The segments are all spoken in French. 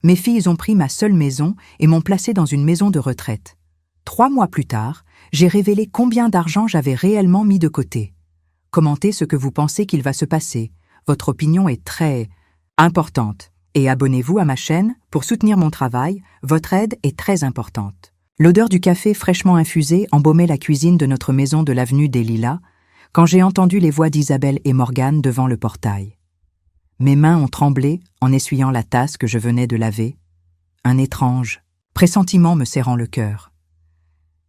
Mes filles ont pris ma seule maison et m'ont placée dans une maison de retraite. 3 mois plus tard, j'ai révélé combien d'argent j'avais réellement mis de côté. Commentez ce que vous pensez qu'il va se passer. Votre opinion est très importante. Et abonnez-vous à ma chaîne pour soutenir mon travail, votre aide est très importante. L'odeur du café fraîchement infusé embaumait la cuisine de notre maison de l'avenue des Lilas, quand j'ai entendu les voix d'Isabelle et Morgane devant le portail. Mes mains ont tremblé en essuyant la tasse que je venais de laver, un étrange pressentiment me serrant le cœur.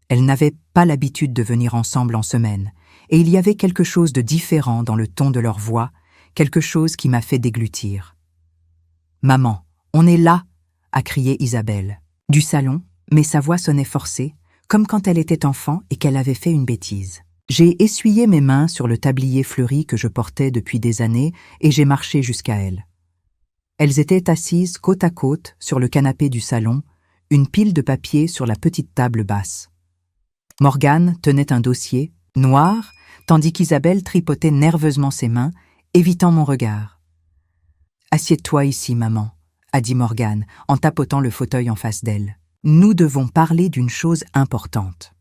Elles n'avaient pas l'habitude de venir ensemble en semaine, et il y avait quelque chose de différent dans le ton de leur voix, quelque chose qui m'a fait déglutir. « Maman, on est là !» a crié Isabelle. Du salon, mais sa voix sonnait forcée, comme quand elle était enfant et qu'elle avait fait une bêtise. J'ai essuyé mes mains sur le tablier fleuri que je portais depuis des années et j'ai marché jusqu'à elles. Elles étaient assises côte à côte sur le canapé du salon, une pile de papier sur la petite table basse. Morgane tenait un dossier, noir, tandis qu'Isabelle tripotait nerveusement ses mains, évitant mon regard. « Assieds-toi ici, maman », a dit Morgane en tapotant le fauteuil en face d'elle. « Nous devons parler d'une chose importante. »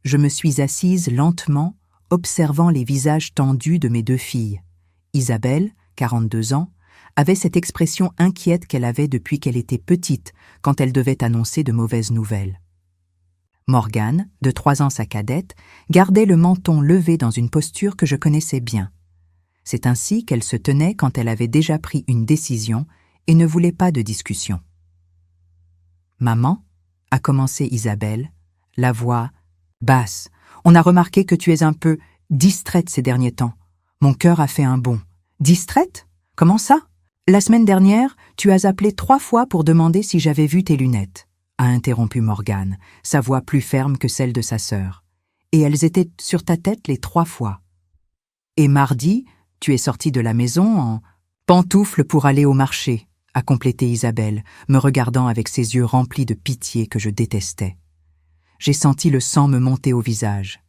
Je me suis assise lentement, observant les visages tendus de mes 2 filles. Isabelle, 42 ans, avait cette expression inquiète qu'elle avait depuis qu'elle était petite, quand elle devait annoncer de mauvaises nouvelles. Morgane, de 3 ans sa cadette, gardait le menton levé dans une posture que je connaissais bien. C'est ainsi qu'elle se tenait quand elle avait déjà pris une décision et ne voulait pas de discussion. « Maman » a commencé Isabelle, la voix basse. « On a remarqué que tu es un peu distraite ces derniers temps. Mon cœur a fait un bond. »« Distraite ? Comment ça ? La semaine dernière, tu as appelé 3 fois pour demander si j'avais vu tes lunettes, » a interrompu Morgane, sa voix plus ferme que celle de sa sœur. « Et elles étaient sur ta tête les 3 fois. Et mardi, tu es sortie de la maison en pantoufles pour aller au marché, » a complété Isabelle, me regardant avec ses yeux remplis de pitié que je détestais. J'ai senti le sang me monter au visage.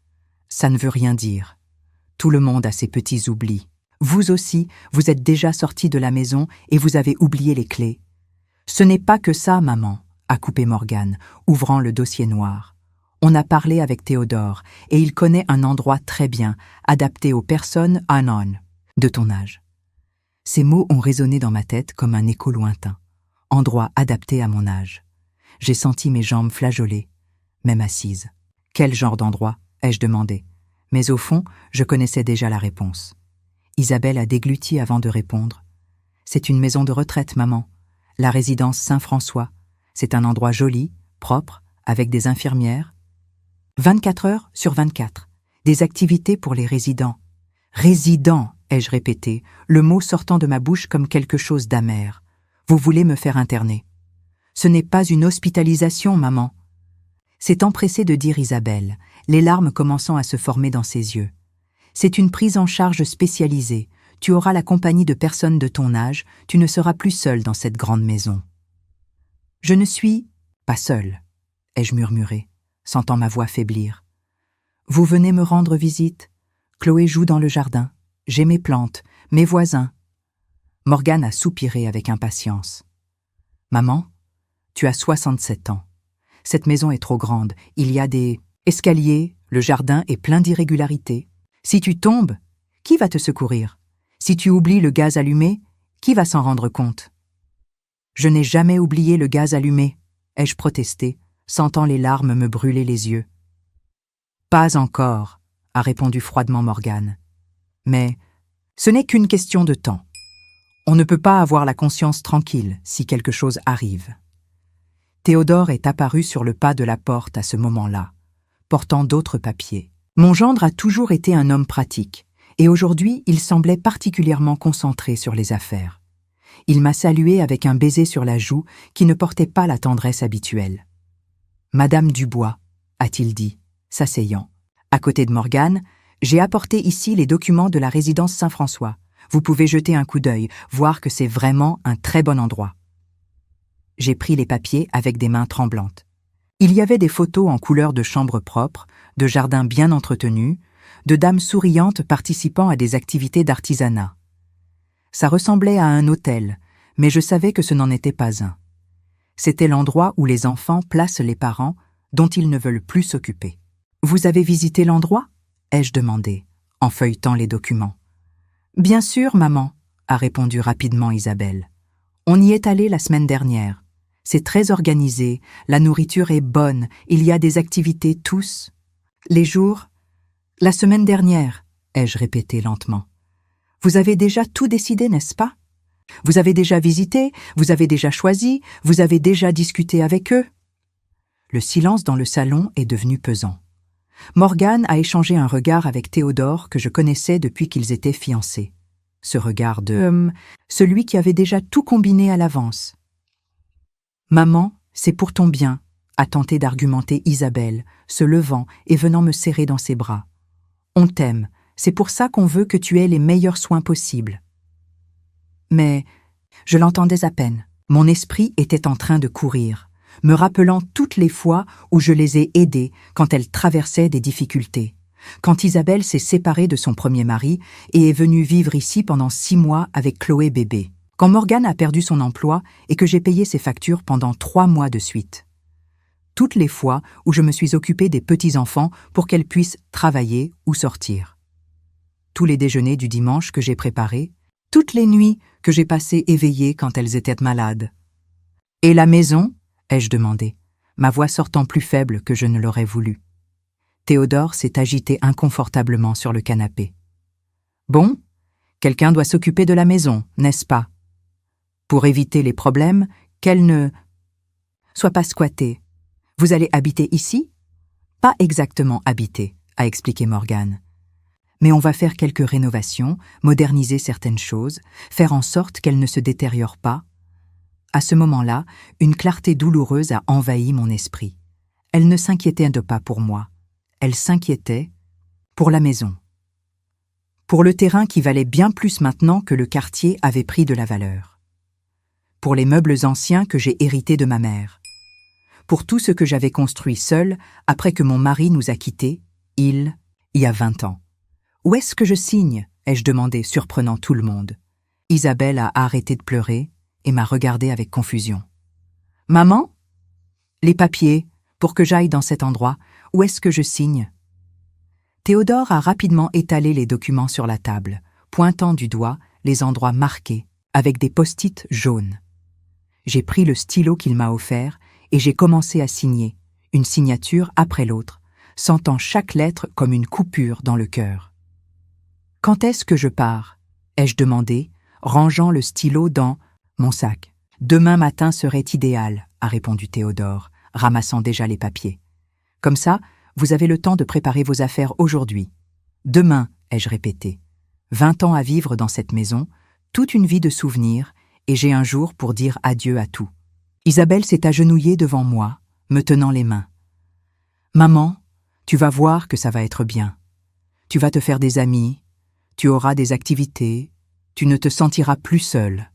Ça ne veut rien dire. Tout le monde a ses petits oublis. Vous aussi, vous êtes déjà sortis de la maison et vous avez oublié les clés. Ce n'est pas que ça, maman, a coupé Morgane, ouvrant le dossier noir. On a parlé avec Théodore et il connaît un endroit très bien, adapté aux personnes de ton âge. Ces mots ont résonné dans ma tête comme un écho lointain. Endroit adapté à mon âge. J'ai senti mes jambes flageoler, même assise. Quel genre d'endroit ? Ai-je demandé. Mais au fond, je connaissais déjà la réponse. Isabelle a dégluti avant de répondre. C'est une maison de retraite, maman. La résidence Saint-François. C'est un endroit joli, propre, avec des infirmières. 24 heures sur 24. Des activités pour les résidents. Résidents, ai-je répété, le mot sortant de ma bouche comme quelque chose d'amer. Vous voulez me faire interner. Ce n'est pas une hospitalisation, maman. S'est empressée de dire Isabelle, les larmes commençant à se former dans ses yeux. C'est une prise en charge spécialisée. Tu auras la compagnie de personnes de ton âge, tu ne seras plus seule dans cette grande maison. Je ne suis pas seule, ai-je murmuré, sentant ma voix faiblir. Vous venez me rendre visite. Chloé joue dans le jardin. J'ai mes plantes, mes voisins. Morgane a soupiré avec impatience. Maman, tu as 67 ans. Cette maison est trop grande. Il y a des escaliers, le jardin est plein d'irrégularités. Si tu tombes, qui va te secourir? Si tu oublies le gaz allumé, qui va s'en rendre compte? Je n'ai jamais oublié le gaz allumé, ai-je protesté, sentant les larmes me brûler les yeux. Pas encore, a répondu froidement Morgane. Mais ce n'est qu'une question de temps. On ne peut pas avoir la conscience tranquille si quelque chose arrive. Théodore est apparu sur le pas de la porte à ce moment-là, portant d'autres papiers. Mon gendre a toujours été un homme pratique, et aujourd'hui il semblait particulièrement concentré sur les affaires. Il m'a salué avec un baiser sur la joue qui ne portait pas la tendresse habituelle. « Madame Dubois », a-t-il dit, s'asseyant. À côté de Morgane, j'ai apporté ici les documents de la résidence Saint-François. Vous pouvez jeter un coup d'œil, voir que c'est vraiment un très bon endroit. J'ai pris les papiers avec des mains tremblantes. Il y avait des photos en couleur de chambres propres, de jardins bien entretenus, de dames souriantes participant à des activités d'artisanat. Ça ressemblait à un hôtel, Mais je savais que ce n'en était pas un. C'était l'endroit où les enfants placent les parents dont ils ne veulent plus s'occuper. « Vous avez visité l'endroit ?» ai-je demandé, en feuilletant les documents. « Bien sûr, maman », a répondu rapidement Isabelle. « On y est allé la semaine dernière. C'est très organisé, la nourriture est bonne, il y a des activités tous. Les jours, la semaine dernière, ai-je répété lentement. Vous avez déjà tout décidé, n'est-ce pas? Vous avez déjà visité, vous avez déjà choisi, vous avez déjà discuté avec eux. Le silence dans le salon est devenu pesant. Morgane a échangé un regard avec Théodore que je connaissais depuis qu'ils étaient fiancés. Ce regard de celui qui avait déjà tout combiné à l'avance. « Maman, c'est pour ton bien », a tenté d'argumenter Isabelle, se levant et venant me serrer dans ses bras. « On t'aime, c'est pour ça qu'on veut que tu aies les meilleurs soins possibles. » Mais je l'entendais à peine. Mon esprit était en train de courir, me rappelant toutes les fois où je les ai aidées quand elles traversaient des difficultés. Quand Isabelle s'est séparée de son premier mari et est venue vivre ici pendant 6 mois avec Chloé bébé. Quand Morgane a perdu son emploi et que j'ai payé ses factures pendant 3 mois de suite. Toutes les fois où je me suis occupée des petits-enfants pour qu'elles puissent travailler ou sortir. Tous les déjeuners du dimanche que j'ai préparés, toutes les nuits que j'ai passées éveillées quand elles étaient malades. « Et la maison ?» ai-je demandé, ma voix sortant plus faible que je ne l'aurais voulu. Théodore s'est agité inconfortablement sur le canapé. « Bon, quelqu'un doit s'occuper de la maison, n'est-ce pas? Pour éviter les problèmes, qu'elle ne soit pas squattée. Vous allez habiter ici? » « Pas exactement habiter, » a expliqué Morgane. « Mais on va faire quelques rénovations, moderniser certaines choses, faire en sorte qu'elles ne se détériorent pas. » À ce moment-là, une clarté douloureuse a envahi mon esprit. Elle ne s'inquiétait pas pour moi. Elle s'inquiétait pour la maison. Pour le terrain qui valait bien plus maintenant que le quartier avait pris de la valeur. Pour les meubles anciens que j'ai hérités de ma mère. Pour tout ce que j'avais construit seul après que mon mari nous a quittés, il y a 20 ans. « Où est-ce que je signe ?» ai-je demandé, surprenant tout le monde. Isabelle a arrêté de pleurer et m'a regardé avec confusion. « Maman? Les papiers, pour que j'aille dans cet endroit, où est-ce que je signe ?» Théodore a rapidement étalé les documents sur la table, pointant du doigt les endroits marqués, avec des post-it jaunes. J'ai pris le stylo qu'il m'a offert et j'ai commencé à signer, une signature après l'autre, sentant chaque lettre comme une coupure dans le cœur. « Quand est-ce que je pars ?» ai-je demandé, rangeant le stylo dans mon sac. « Demain matin serait idéal, » a répondu Théodore, ramassant déjà les papiers. « Comme ça, vous avez le temps de préparer vos affaires aujourd'hui. »« Demain, » ai-je répété. 20 ans à vivre dans cette maison, toute une vie de souvenirs, et j'ai un jour pour dire adieu à tout. Isabelle s'est agenouillée devant moi, me tenant les mains. « Maman, tu vas voir que ça va être bien. Tu vas te faire des amis, tu auras des activités, tu ne te sentiras plus seule. »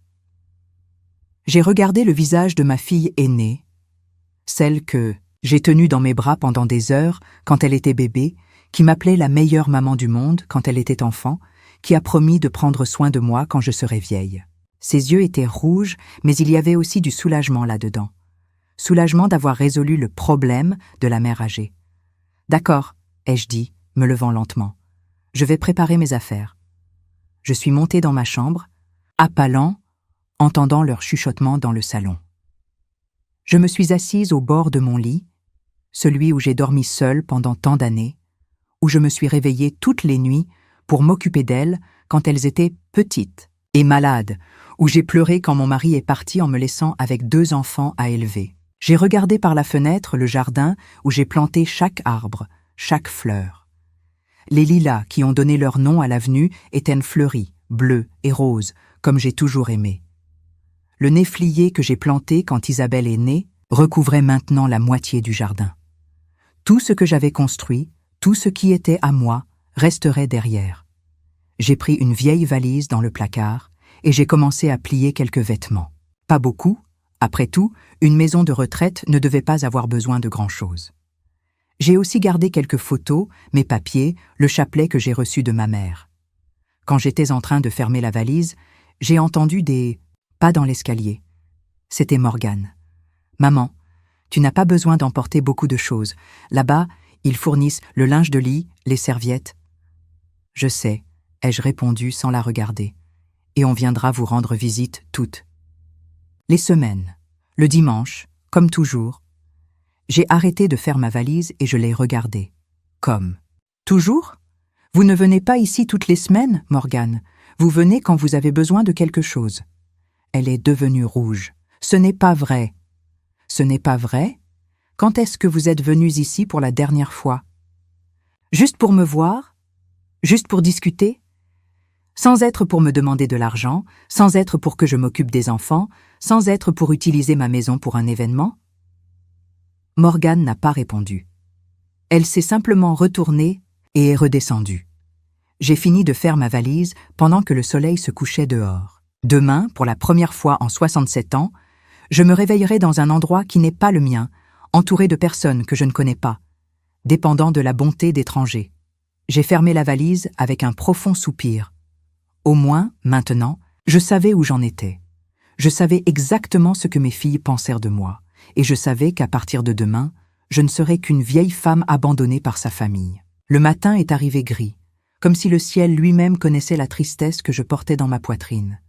J'ai regardé le visage de ma fille aînée, celle que j'ai tenue dans mes bras pendant des heures quand elle était bébé, qui m'appelait la meilleure maman du monde quand elle était enfant, qui a promis de prendre soin de moi quand je serai vieille. Ses yeux étaient rouges, mais il y avait aussi du soulagement là-dedans. Soulagement d'avoir résolu le problème de la mère âgée. « D'accord, » ai-je dit, me levant lentement. « Je vais préparer mes affaires. » Je suis montée dans ma chambre, appalant, entendant leur chuchotement dans le salon. Je me suis assise au bord de mon lit, celui où j'ai dormi seule pendant tant d'années, où je me suis réveillée toutes les nuits pour m'occuper d'elles quand elles étaient petites et malades, où j'ai pleuré quand mon mari est parti en me laissant avec 2 enfants à élever. J'ai regardé par la fenêtre le jardin où j'ai planté chaque arbre, chaque fleur. Les lilas qui ont donné leur nom à l'avenue étaient fleuris, bleus et roses, comme j'ai toujours aimé. Le néflier que j'ai planté quand Isabelle est née recouvrait maintenant la moitié du jardin. Tout ce que j'avais construit, tout ce qui était à moi, resterait derrière. J'ai pris une vieille valise dans le placard et j'ai commencé à plier quelques vêtements. Pas beaucoup, après tout, une maison de retraite ne devait pas avoir besoin de grand-chose. J'ai aussi gardé quelques photos, mes papiers, le chapelet que j'ai reçu de ma mère. Quand j'étais en train de fermer la valise, j'ai entendu des Pas dans l'escalier. C'était Morgane. Maman, tu n'as pas besoin d'emporter beaucoup de choses. Là-bas, ils fournissent le linge de lit, les serviettes. Je sais, ai-je répondu sans la regarder. Et on viendra vous rendre visite toutes. Les semaines, le dimanche, comme toujours. J'ai arrêté de faire ma valise et je l'ai regardée. Comme. Toujours? Vous ne venez pas ici toutes les semaines, Morgane. Vous venez quand vous avez besoin de quelque chose. Elle est devenue rouge. Ce n'est pas vrai. Ce n'est pas vrai? Quand est-ce que vous êtes venus ici pour la dernière fois? Juste pour me voir? Juste pour discuter? Sans être pour me demander de l'argent, sans être pour que je m'occupe des enfants, sans être pour utiliser ma maison pour un événement? Morgane n'a pas répondu. Elle s'est simplement retournée et est redescendue. J'ai fini de faire ma valise pendant que le soleil se couchait dehors. Demain, pour la première fois en 67 ans, je me réveillerai dans un endroit qui n'est pas le mien, entouré de personnes que je ne connais pas, dépendant de la bonté d'étrangers. J'ai fermé la valise avec un profond soupir. Au moins, maintenant, je savais où j'en étais. Je savais exactement ce que mes filles pensèrent de moi, et je savais qu'à partir de demain, je ne serais qu'une vieille femme abandonnée par sa famille. Le matin est arrivé gris, comme si le ciel lui-même connaissait la tristesse que je portais dans ma poitrine.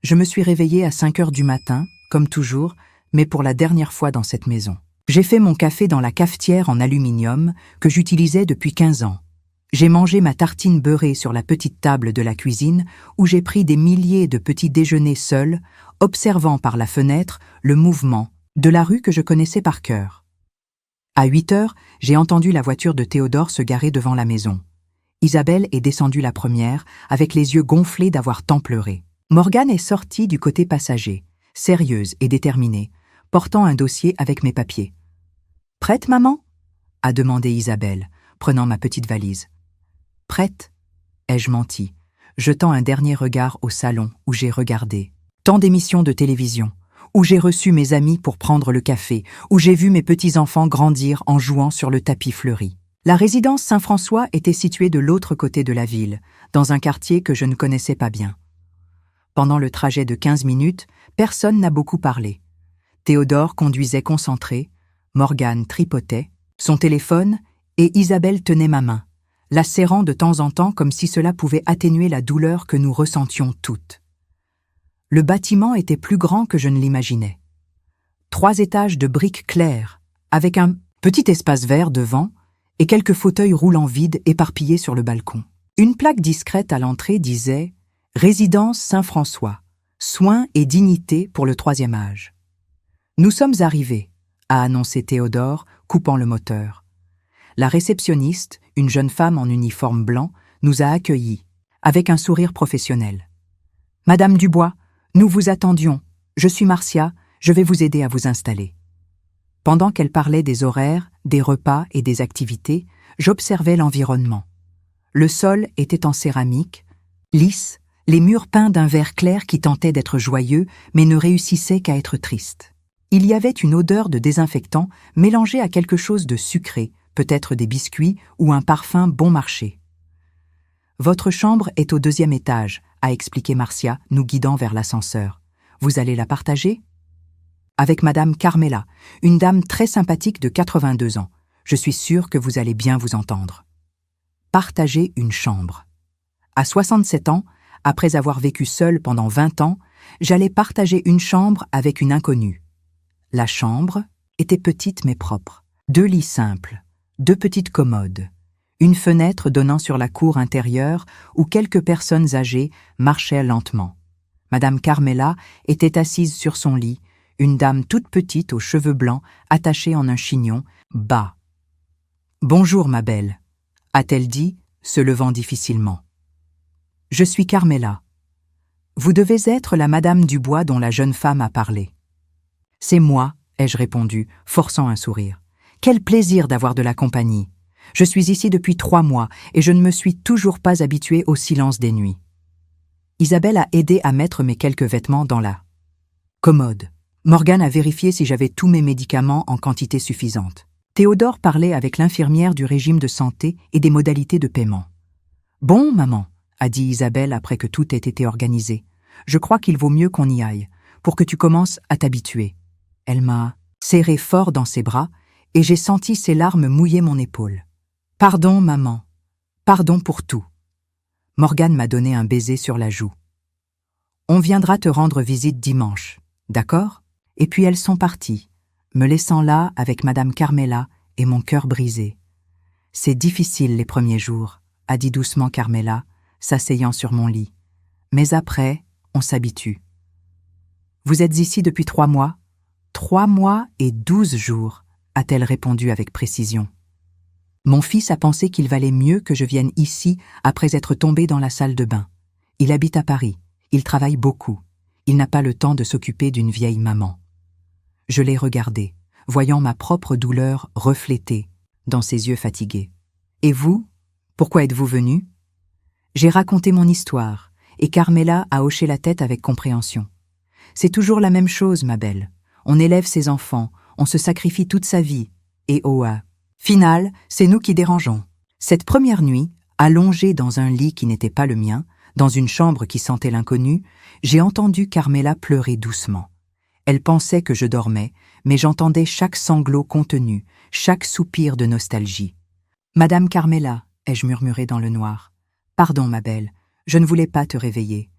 Je me suis réveillée à 5 heures du matin, comme toujours, mais pour la dernière fois dans cette maison. J'ai fait mon café dans la cafetière en aluminium que j'utilisais depuis 15 ans. J'ai mangé ma tartine beurrée sur la petite table de la cuisine où j'ai pris des milliers de petits déjeuners seuls, observant par la fenêtre le mouvement de la rue que je connaissais par cœur. À 8 heures, j'ai entendu la voiture de Théodore se garer devant la maison. Isabelle est descendue la première, avec les yeux gonflés d'avoir tant pleuré. Morgane est sortie du côté passager, sérieuse et déterminée, portant un dossier avec mes papiers. « Prête, maman » a demandé Isabelle, prenant ma petite valise. « Prête » ai-je menti, jetant un dernier regard au salon où j'ai regardé. Tant d'émissions de télévision, où j'ai reçu mes amis pour prendre le café, où j'ai vu mes petits-enfants grandir en jouant sur le tapis fleuri. La résidence Saint-François était située de l'autre côté de la ville, dans un quartier que je ne connaissais pas bien. Pendant le trajet de 15 minutes, personne n'a beaucoup parlé. Théodore conduisait concentré, Morgane tripotait, son téléphone, et Isabelle tenait ma main, la serrant de temps en temps comme si cela pouvait atténuer la douleur que nous ressentions toutes. Le bâtiment était plus grand que je ne l'imaginais. 3 étages de briques claires, avec un petit espace vert devant et quelques fauteuils roulants vides éparpillés sur le balcon. Une plaque discrète à l'entrée disait « Résidence Saint-François, soins et dignité pour le 3e âge ». Nous sommes arrivés, a annoncé Théodore, coupant le moteur. La réceptionniste, une jeune femme en uniforme blanc, nous a accueillis, avec un sourire professionnel. « Madame Dubois, nous vous attendions. Je suis Marcia, je vais vous aider à vous installer. » Pendant qu'elle parlait des horaires, des repas et des activités, j'observais l'environnement. Le sol était en céramique, lisse, les murs peints d'un vert clair qui tentait d'être joyeux mais ne réussissait qu'à être triste. Il y avait une odeur de désinfectant mélangée à quelque chose de sucré, peut-être des biscuits ou un parfum bon marché. « Votre chambre est au 2e étage, a expliqué Marcia, nous guidant vers l'ascenseur. Vous allez la partager ? Avec Madame Carmela, une dame très sympathique de 82 ans. Je suis sûre que vous allez bien vous entendre. » Partager une chambre. À 67 ans, après avoir vécu seule pendant 20 ans, j'allais partager une chambre avec une inconnue. La chambre était petite mais propre. 2 lits simples, 2 petites commodes, une fenêtre donnant sur la cour intérieure où quelques personnes âgées marchaient lentement. Madame Carmela était assise sur son lit, une dame toute petite aux cheveux blancs attachée en un chignon, bas. « Bonjour, ma belle », a-t-elle dit, se levant difficilement. « Je suis Carmela. Vous devez être la Madame Dubois dont la jeune femme a parlé. »« C'est moi, » ai-je répondu, forçant un sourire. « Quel plaisir d'avoir de la compagnie. Je suis ici depuis 3 mois et je ne me suis toujours pas habituée au silence des nuits. » Isabelle a aidé à mettre mes quelques vêtements dans la commode. Morgane a vérifié si j'avais tous mes médicaments en quantité suffisante. Théodore parlait avec l'infirmière du régime de santé et des modalités de paiement. « Bon, maman, » a dit Isabelle après que tout ait été organisé. « Je crois qu'il vaut mieux qu'on y aille, pour que tu commences à t'habituer. » Elle m'a serré fort dans ses bras, et j'ai senti ses larmes mouiller mon épaule. « Pardon, maman. Pardon pour tout. » Morgane m'a donné un baiser sur la joue. « On viendra te rendre visite dimanche, d'accord ?» Et puis elles sont parties, me laissant là avec Madame Carmela et mon cœur brisé. « C'est difficile les premiers jours, » a dit doucement Carmela, s'asseyant sur mon lit. « Mais après, on s'habitue. »« Vous êtes ici depuis 3 mois ?»« 3 mois et 12 jours, » a-t-elle répondu avec précision. Mon fils a pensé qu'il valait mieux que je vienne ici après être tombé dans la salle de bain. Il habite à Paris, il travaille beaucoup, il n'a pas le temps de s'occuper d'une vieille maman. Je l'ai regardé, voyant ma propre douleur reflétée dans ses yeux fatigués. « Et vous, pourquoi êtes-vous venu ?» J'ai raconté mon histoire, et Carmela a hoché la tête avec compréhension. « C'est toujours la même chose, ma belle. On élève ses enfants, on se sacrifie toute sa vie, et final, c'est nous qui dérangeons. » Cette première nuit, allongée dans un lit qui n'était pas le mien, dans une chambre qui sentait l'inconnu, j'ai entendu Carmela pleurer doucement. Elle pensait que je dormais, mais j'entendais chaque sanglot contenu, chaque soupir de nostalgie. « Madame Carmela, » ai-je murmuré dans le noir. « Pardon, ma belle, je ne voulais pas te réveiller.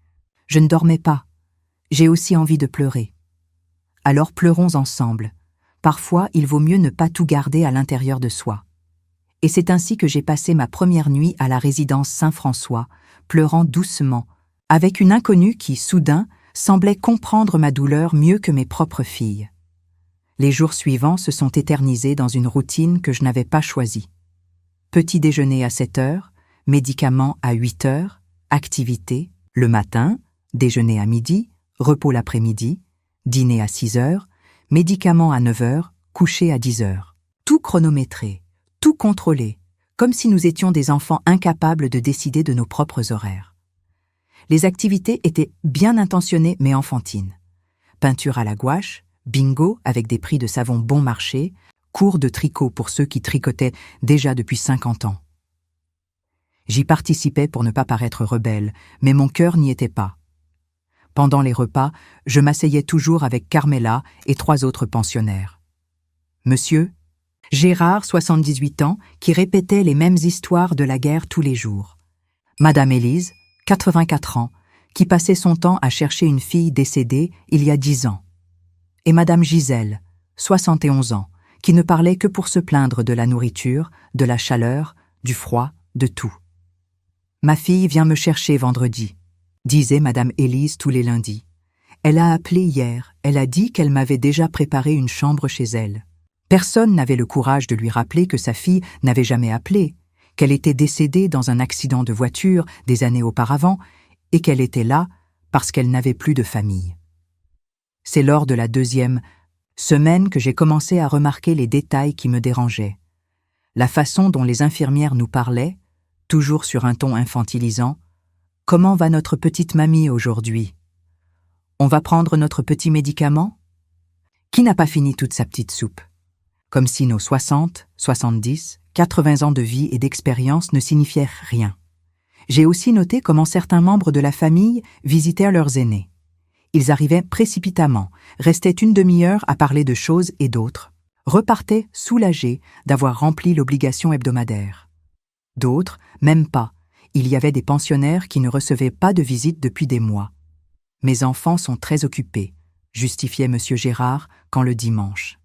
Je ne dormais pas. J'ai aussi envie de pleurer. » Alors pleurons ensemble. Parfois, il vaut mieux ne pas tout garder à l'intérieur de soi. Et c'est ainsi que j'ai passé ma première nuit à la résidence Saint-François, pleurant doucement, avec une inconnue qui, soudain, semblait comprendre ma douleur mieux que mes propres filles. Les jours suivants se sont éternisés dans une routine que je n'avais pas choisie. Petit déjeuner à 7 heures, médicaments à 8 heures, activité le matin, déjeuner à midi, repos l'après-midi, dîner à 6 heures, médicaments à 9 heures, coucher à 10 heures. Tout chronométré, tout contrôlé, comme si nous étions des enfants incapables de décider de nos propres horaires. Les activités étaient bien intentionnées mais enfantines. Peinture à la gouache, bingo avec des prix de savon bon marché, cours de tricot pour ceux qui tricotaient déjà depuis 50 ans. J'y participais pour ne pas paraître rebelle, mais mon cœur n'y était pas. Pendant les repas, je m'asseyais toujours avec Carmela et 3 autres pensionnaires. Monsieur Gérard, 78 ans, qui répétait les mêmes histoires de la guerre tous les jours. Madame Élise, 84 ans, qui passait son temps à chercher une fille décédée il y a 10 ans. Et Madame Gisèle, 71 ans, qui ne parlait que pour se plaindre de la nourriture, de la chaleur, du froid, de tout. « Ma fille vient me chercher vendredi », disait Madame Élise tous les lundis. « Elle a appelé hier, elle a dit qu'elle m'avait déjà préparé une chambre chez elle. » Personne n'avait le courage de lui rappeler que sa fille n'avait jamais appelé, qu'elle était décédée dans un accident de voiture des années auparavant et qu'elle était là parce qu'elle n'avait plus de famille. C'est lors de la 2e semaine que j'ai commencé à remarquer les détails qui me dérangeaient. La façon dont les infirmières nous parlaient, toujours sur un ton infantilisant. « Comment va notre petite mamie aujourd'hui ? On va prendre notre petit médicament ? Qui n'a pas fini toute sa petite soupe ? » Comme si nos 60, 70, 80 ans de vie et d'expérience ne signifiaient rien. J'ai aussi noté comment certains membres de la famille visitèrent leurs aînés. Ils arrivaient précipitamment, restaient une demi-heure à parler de choses et d'autres, repartaient soulagés d'avoir rempli l'obligation hebdomadaire. D'autres, même pas. Il y avait des pensionnaires qui ne recevaient pas de visite depuis des mois. « Mes enfants sont très occupés », justifiait M. Gérard quand le dimanche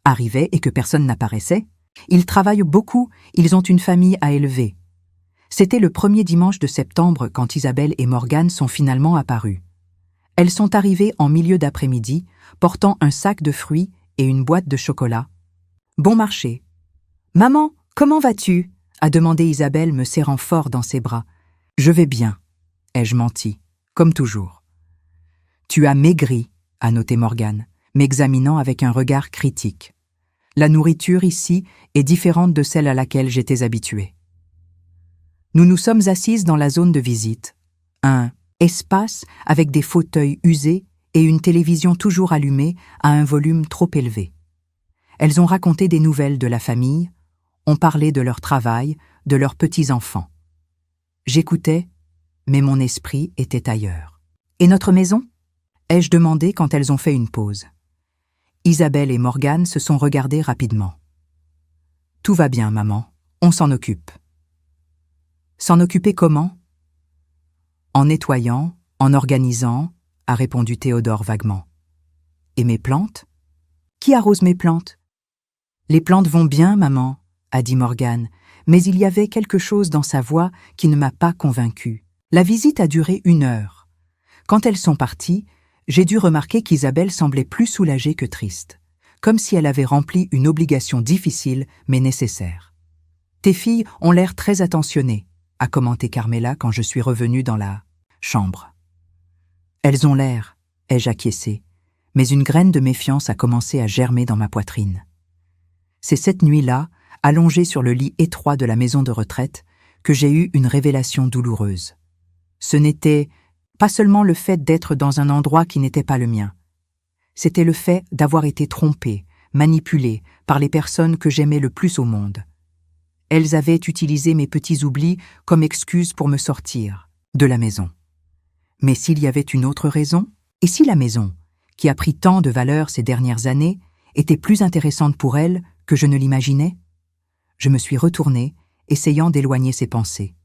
arrivait et que personne n'apparaissait. Ils travaillent beaucoup, ils ont une famille à élever. C'était le 1er dimanche de septembre quand Isabelle et Morgane sont finalement apparues. Elles sont arrivées en milieu d'après-midi, portant un sac de fruits et une boîte de chocolat. « Bon marché. »« Maman, comment vas-tu » a demandé Isabelle, me serrant fort dans ses bras. « Je vais bien, » ai-je menti, comme toujours. « Tu as maigri » a noté Morgane, m'examinant avec un regard critique. La nourriture ici est différente de celle à laquelle j'étais habituée. Nous nous sommes assises dans la zone de visite, un espace avec des fauteuils usés et une télévision toujours allumée à un volume trop élevé. Elles ont raconté des nouvelles de la famille, ont parlé de leur travail, de leurs petits-enfants. J'écoutais, mais mon esprit était ailleurs. Et notre maison ? Ai-je demandé quand elles ont fait une pause. Isabelle et Morgane se sont regardées rapidement. Tout va bien, maman. On s'en occupe. S'en occuper comment ? En nettoyant, en organisant, a répondu Théodore vaguement. Et mes plantes ? Qui arrose mes plantes ? Les plantes vont bien, maman, a dit Morgane, mais il y avait quelque chose dans sa voix qui ne m'a pas convaincue. La visite a duré 1 heure. Quand elles sont parties, j'ai dû remarquer qu'Isabelle semblait plus soulagée que triste, comme si elle avait rempli une obligation difficile mais nécessaire. « Tes filles ont l'air très attentionnées », a commenté Carmela quand je suis revenue dans la chambre. « Elles ont l'air », ai-je acquiescé, mais une graine de méfiance a commencé à germer dans ma poitrine. C'est cette nuit-là, allongée sur le lit étroit de la maison de retraite, que j'ai eu une révélation douloureuse. Ce n'était pas seulement le fait d'être dans un endroit qui n'était pas le mien. C'était le fait d'avoir été trompée, manipulée par les personnes que j'aimais le plus au monde. Elles avaient utilisé mes petits oublis comme excuse pour me sortir de la maison. Mais s'il y avait une autre raison, et si la maison, qui a pris tant de valeur ces dernières années, était plus intéressante pour elle que je ne l'imaginais? Je me suis retournée, essayant d'éloigner ses pensées.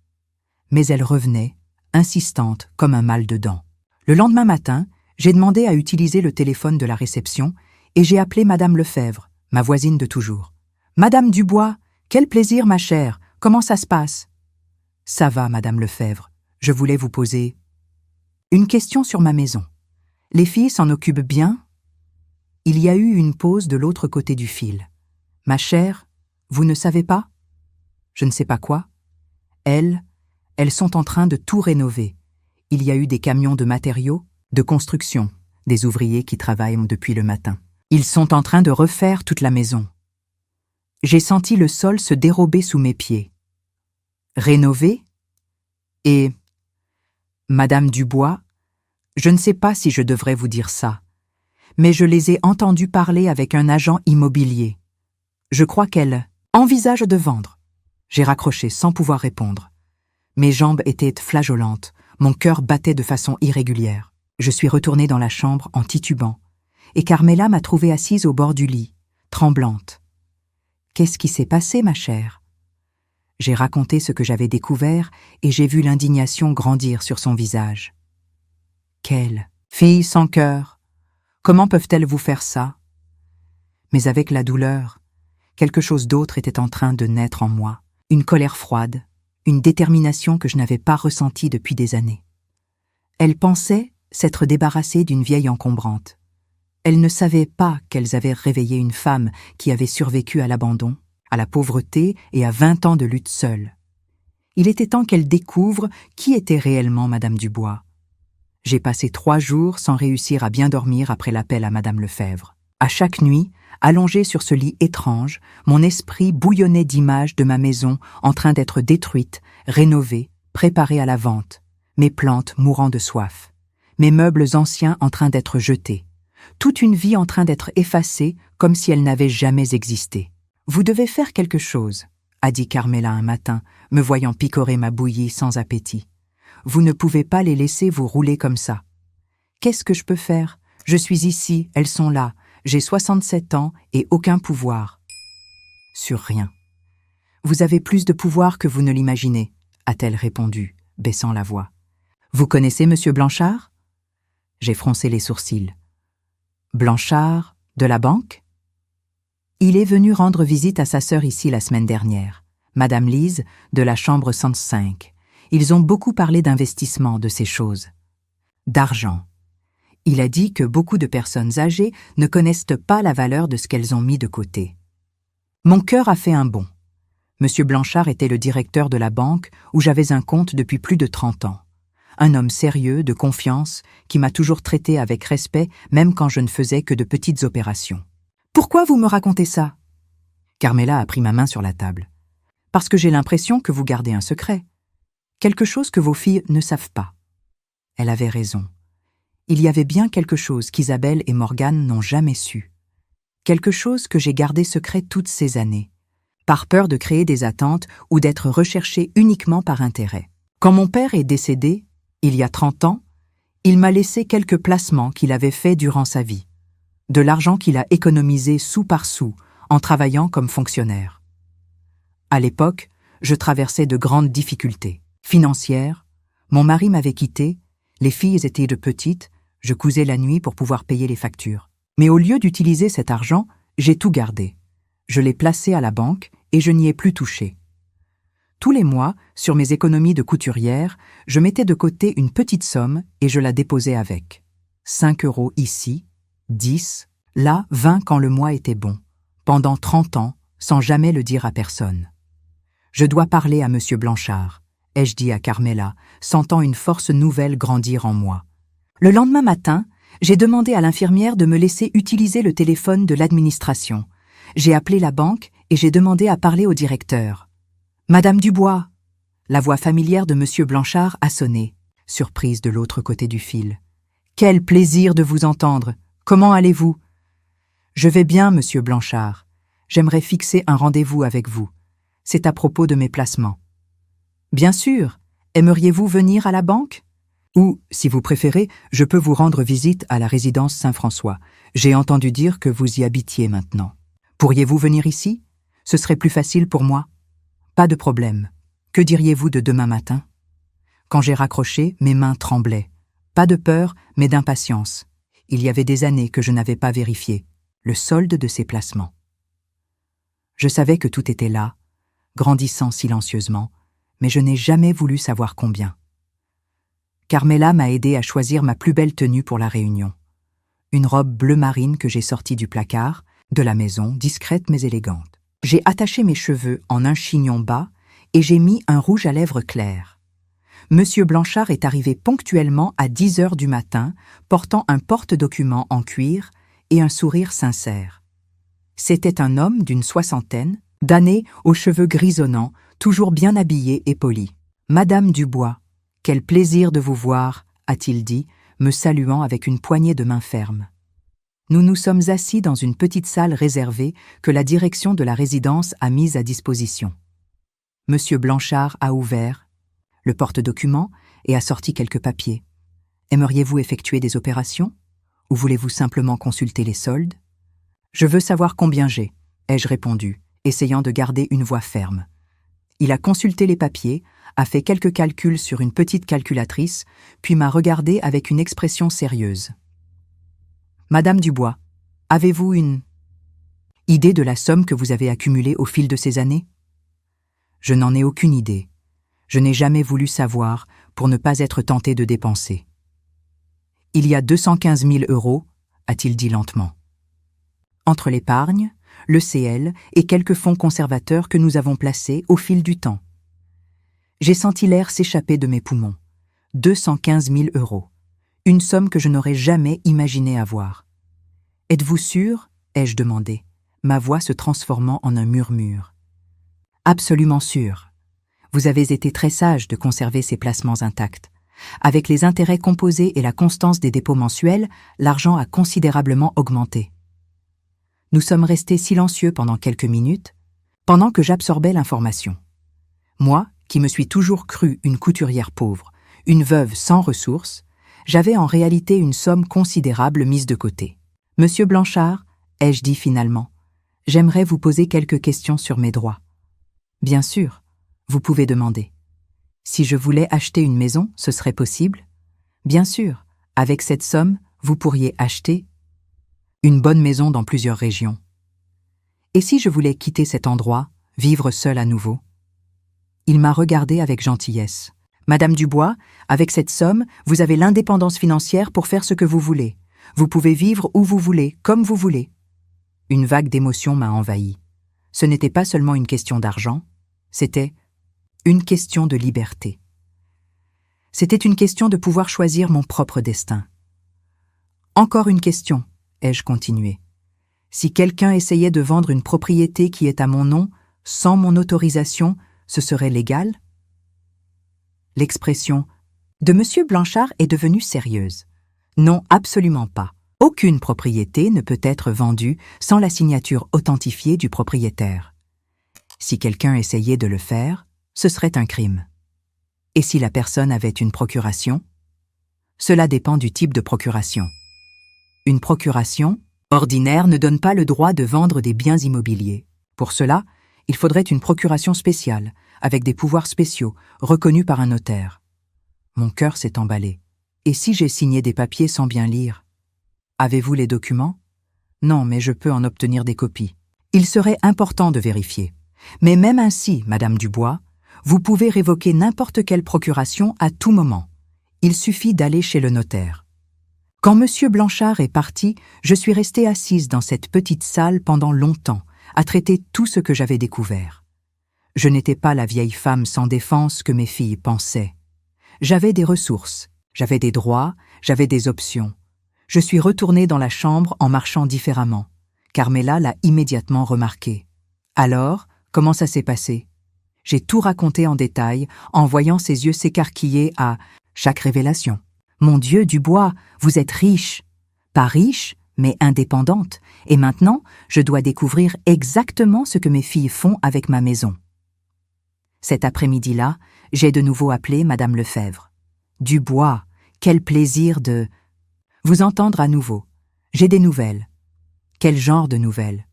Mais elle revenait, insistante comme un mal de dents. Le lendemain matin, j'ai demandé à utiliser le téléphone de la réception et j'ai appelé Madame Lefebvre, ma voisine de toujours. « Madame Dubois, quel plaisir, ma chère, comment ça se passe ?»« Ça va, Madame Lefebvre, je voulais vous poser une question sur ma maison. Les filles s'en occupent bien ?» Il y a eu une pause de l'autre côté du fil. « Ma chère, vous ne savez pas ?»« Je ne sais pas quoi. » Elles sont en train de tout rénover. Il y a eu des camions de matériaux, de construction, des ouvriers qui travaillent depuis le matin. Ils sont en train de refaire toute la maison. J'ai senti le sol se dérober sous mes pieds. Rénover ? Et Madame Dubois, je ne sais pas si je devrais vous dire ça, mais je les ai entendus parler avec un agent immobilier. Je crois qu'elle envisage de vendre. J'ai raccroché sans pouvoir répondre. Mes jambes étaient flageolantes, mon cœur battait de façon irrégulière. Je suis retournée dans la chambre en titubant, et Carmela m'a trouvée assise au bord du lit, tremblante. « Qu'est-ce qui s'est passé, ma chère ?» J'ai raconté ce que j'avais découvert et j'ai vu l'indignation grandir sur son visage. « Quelle fille sans cœur! Comment peuvent-elles vous faire ça ?» Mais avec la douleur, quelque chose d'autre était en train de naître en moi, une colère froide, une détermination que je n'avais pas ressentie depuis des années. Elle pensait s'être débarrassée d'une vieille encombrante. Elle ne savait pas qu'elles avaient réveillé une femme qui avait survécu à l'abandon, à la pauvreté et à 20 ans de lutte seule. Il était temps qu'elle découvre qui était réellement Madame Dubois. J'ai passé 3 jours sans réussir à bien dormir après l'appel à Madame Lefebvre. À chaque nuit, allongée sur ce lit étrange, mon esprit bouillonnait d'images de ma maison en train d'être détruite, rénovée, préparée à la vente, mes plantes mourant de soif, mes meubles anciens en train d'être jetés, toute une vie en train d'être effacée comme si elle n'avait jamais existé. « Vous devez faire quelque chose », a dit Carmela un matin, me voyant picorer ma bouillie sans appétit. « Vous ne pouvez pas les laisser vous rouler comme ça. »« Qu'est-ce que je peux faire ? Je suis ici, elles sont là. J'ai 67 ans et aucun pouvoir. »« Sur rien. »« Vous avez plus de pouvoir que vous ne l'imaginez, » a-t-elle répondu, baissant la voix. « Vous connaissez Monsieur Blanchard ?» J'ai froncé les sourcils. « Blanchard, de la banque ?» Il est venu rendre visite à sa sœur ici la semaine dernière, Madame Lise, de la chambre 105. Ils ont beaucoup parlé d'investissement, de ces choses. D'argent. Il a dit que beaucoup de personnes âgées ne connaissent pas la valeur de ce qu'elles ont mis de côté. Mon cœur a fait un bond. Monsieur Blanchard était le directeur de la banque où j'avais un compte depuis plus de 30 ans. Un homme sérieux, de confiance, qui m'a toujours traité avec respect, même quand je ne faisais que de petites opérations. « Pourquoi vous me racontez ça ?» Carmela a pris ma main sur la table. « Parce que j'ai l'impression que vous gardez un secret. Quelque chose que vos filles ne savent pas. » Elle avait raison. Il y avait bien quelque chose qu'Isabelle et Morgane n'ont jamais su. Quelque chose que j'ai gardé secret toutes ces années, par peur de créer des attentes ou d'être recherchée uniquement par intérêt. Quand mon père est décédé, il y a 30 ans, Il m'a laissé quelques placements qu'il avait faits durant sa vie, de l'argent qu'il a économisé sou par sou en travaillant comme fonctionnaire. À l'époque, je traversais de grandes difficultés financières, mon mari m'avait quitté, les filles étaient de petites, je cousais la nuit pour pouvoir payer les factures. Mais au lieu d'utiliser cet argent, j'ai tout gardé. Je l'ai placé à la banque et je n'y ai plus touché. Tous les mois, sur mes économies de couturière, je mettais de côté une petite somme et je la déposais avec. 5 € ici, 10, là 20 quand le mois était bon, pendant 30 ans, sans jamais le dire à personne. Je dois parler à Monsieur Blanchard, ai-je dit à Carmela, sentant une force nouvelle grandir en moi. Le lendemain matin, j'ai demandé à l'infirmière de me laisser utiliser le téléphone de l'administration. J'ai appelé la banque et j'ai demandé à parler au directeur. « Madame Dubois !» La voix familière de Monsieur Blanchard a sonné, surprise de l'autre côté du fil. « Quel plaisir de vous entendre! Comment allez-vous ?»« Je vais bien, Monsieur Blanchard. J'aimerais fixer un rendez-vous avec vous. C'est à propos de mes placements. »« Bien sûr. Aimeriez-vous venir à la banque ? Ou, si vous préférez, je peux vous rendre visite à la résidence Saint-François. J'ai entendu dire que vous y habitiez maintenant. Pourriez-vous venir ici ? Ce serait plus facile pour moi. » « Pas de problème. Que diriez-vous de demain matin ?» Quand j'ai raccroché, mes mains tremblaient. Pas de peur, mais d'impatience. Il y avait des années que je n'avais pas vérifié le solde de ces placements. Je savais que tout était là, grandissant silencieusement, mais je n'ai jamais voulu savoir combien. Carmela m'a aidé à choisir ma plus belle tenue pour la réunion. Une robe bleu marine que j'ai sortie du placard, de la maison, discrète mais élégante. J'ai attaché mes cheveux en un chignon bas et j'ai mis un rouge à lèvres clair. Monsieur Blanchard est arrivé ponctuellement à 10 heures du matin, portant un porte-document en cuir et un sourire sincère. C'était un homme d'une 60aine, d'années, aux cheveux grisonnants, toujours bien habillé et poli. « Madame Dubois, quel plaisir de vous voir », a-t-il dit, me saluant avec une poignée de main ferme. Nous nous sommes assis dans une petite salle réservée que la direction de la résidence a mise à disposition. Monsieur Blanchard a ouvert le porte-document et a sorti quelques papiers. Aimeriez-vous effectuer des opérations ? Ou voulez-vous simplement consulter les soldes ? Je veux savoir combien j'ai, ai-je répondu, essayant de garder une voix ferme. Il a consulté les papiers, a fait quelques calculs sur une petite calculatrice, puis m'a regardé avec une expression sérieuse. Madame Dubois, avez-vous une idée de la somme que vous avez accumulée au fil de ces années ? Je n'en ai aucune idée. Je n'ai jamais voulu savoir pour ne pas être tenté de dépenser. Il y a 215 000 €, a-t-il dit lentement. Entre l'épargne, le CL et quelques fonds conservateurs que nous avons placés au fil du temps. J'ai senti l'air s'échapper de mes poumons. 215 000 €. Une somme que je n'aurais jamais imaginé avoir. « Êtes-vous sûr ?» ai-je demandé, ma voix se transformant en un murmure. « Absolument sûr. Vous avez été très sage de conserver ces placements intacts. Avec les intérêts composés et la constance des dépôts mensuels, l'argent a considérablement augmenté. » Nous sommes restés silencieux pendant quelques minutes, pendant que j'absorbais l'information. Moi, qui me suis toujours crue une couturière pauvre, une veuve sans ressources, j'avais en réalité une somme considérable mise de côté. « Monsieur Blanchard, ai-je dit finalement, j'aimerais vous poser quelques questions sur mes droits. »« Bien sûr, vous pouvez demander. »« Si je voulais acheter une maison, ce serait possible ? » ?»« Bien sûr, avec cette somme, vous pourriez acheter une bonne maison dans plusieurs régions. »« Et si je voulais quitter cet endroit, vivre seul à nouveau ?» Il m'a regardé avec gentillesse. « Madame Dubois, avec cette somme, vous avez l'indépendance financière pour faire ce que vous voulez. Vous pouvez vivre où vous voulez, comme vous voulez. » Une vague d'émotion m'a envahi. Ce n'était pas seulement une question d'argent, c'était une question de liberté. C'était une question de pouvoir choisir mon propre destin. « Encore une question, » ai-je continué. « Si quelqu'un essayait de vendre une propriété qui est à mon nom, sans mon autorisation, ce serait légal ?» L'expression de Monsieur Blanchard est devenue sérieuse. Non, absolument pas. Aucune propriété ne peut être vendue sans la signature authentifiée du propriétaire. Si quelqu'un essayait de le faire, ce serait un crime. Et si la personne avait une procuration ? Cela dépend du type de procuration. Une procuration ordinaire ne donne pas le droit de vendre des biens immobiliers. Pour cela, il faudrait une procuration spéciale, avec des pouvoirs spéciaux, reconnus par un notaire. Mon cœur s'est emballé. Et si j'ai signé des papiers sans bien lire? Avez-vous les documents? Non, mais je peux en obtenir des copies. Il serait important de vérifier. Mais même ainsi, Madame Dubois, vous pouvez révoquer n'importe quelle procuration à tout moment. Il suffit d'aller chez le notaire. Quand Monsieur Blanchard est parti, je suis restée assise dans cette petite salle pendant longtemps, à traiter tout ce que j'avais découvert. Je n'étais pas la vieille femme sans défense que mes filles pensaient. J'avais des ressources, j'avais des droits, j'avais des options. Je suis retournée dans la chambre en marchant différemment. Carmela l'a immédiatement remarqué. Alors, comment ça s'est passé? J'ai tout raconté en détail, en voyant ses yeux s'écarquiller à chaque révélation. Mon Dieu, Dubois, vous êtes riche. Pas riche, mais indépendante. Et maintenant, je dois découvrir exactement ce que mes filles font avec ma maison. Cet après-midi-là, j'ai de nouveau appelé Madame Lefebvre. Dubois, quel plaisir de vous entendre à nouveau. J'ai des nouvelles. Quel genre de nouvelles?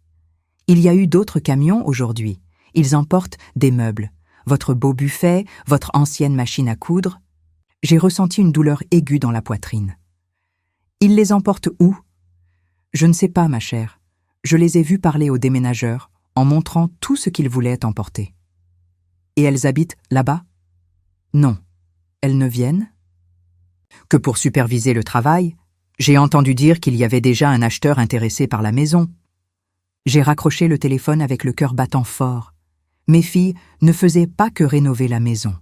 Il y a eu d'autres camions aujourd'hui. Ils emportent des meubles. Votre beau buffet, votre ancienne machine à coudre. J'ai ressenti une douleur aiguë dans la poitrine. Ils les emportent où? Je ne sais pas, ma chère. Je les ai vus parler aux déménageurs, en montrant tout ce qu'ils voulaient emporter. Et elles habitent là-bas? Non. Elles ne viennent que pour superviser le travail. J'ai entendu dire qu'il y avait déjà un acheteur intéressé par la maison. J'ai raccroché le téléphone avec le cœur battant fort. Mes filles ne faisaient pas que rénover la maison.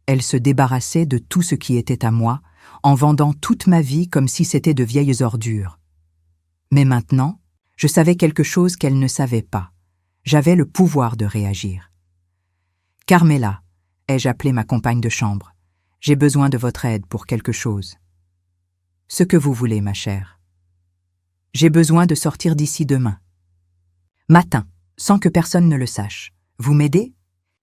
Elles se débarrassaient de tout ce qui était à moi, en vendant toute ma vie comme si c'était de vieilles ordures. Mais maintenant, je savais quelque chose qu'elles ne savaient pas. J'avais le pouvoir de réagir. « Carmela », ai-je appelé ma compagne de chambre, « j'ai besoin de votre aide pour quelque chose. » « Ce que vous voulez, ma chère. »« J'ai besoin de sortir d'ici demain. »« Matin, sans que personne ne le sache. Vous m'aidez ?»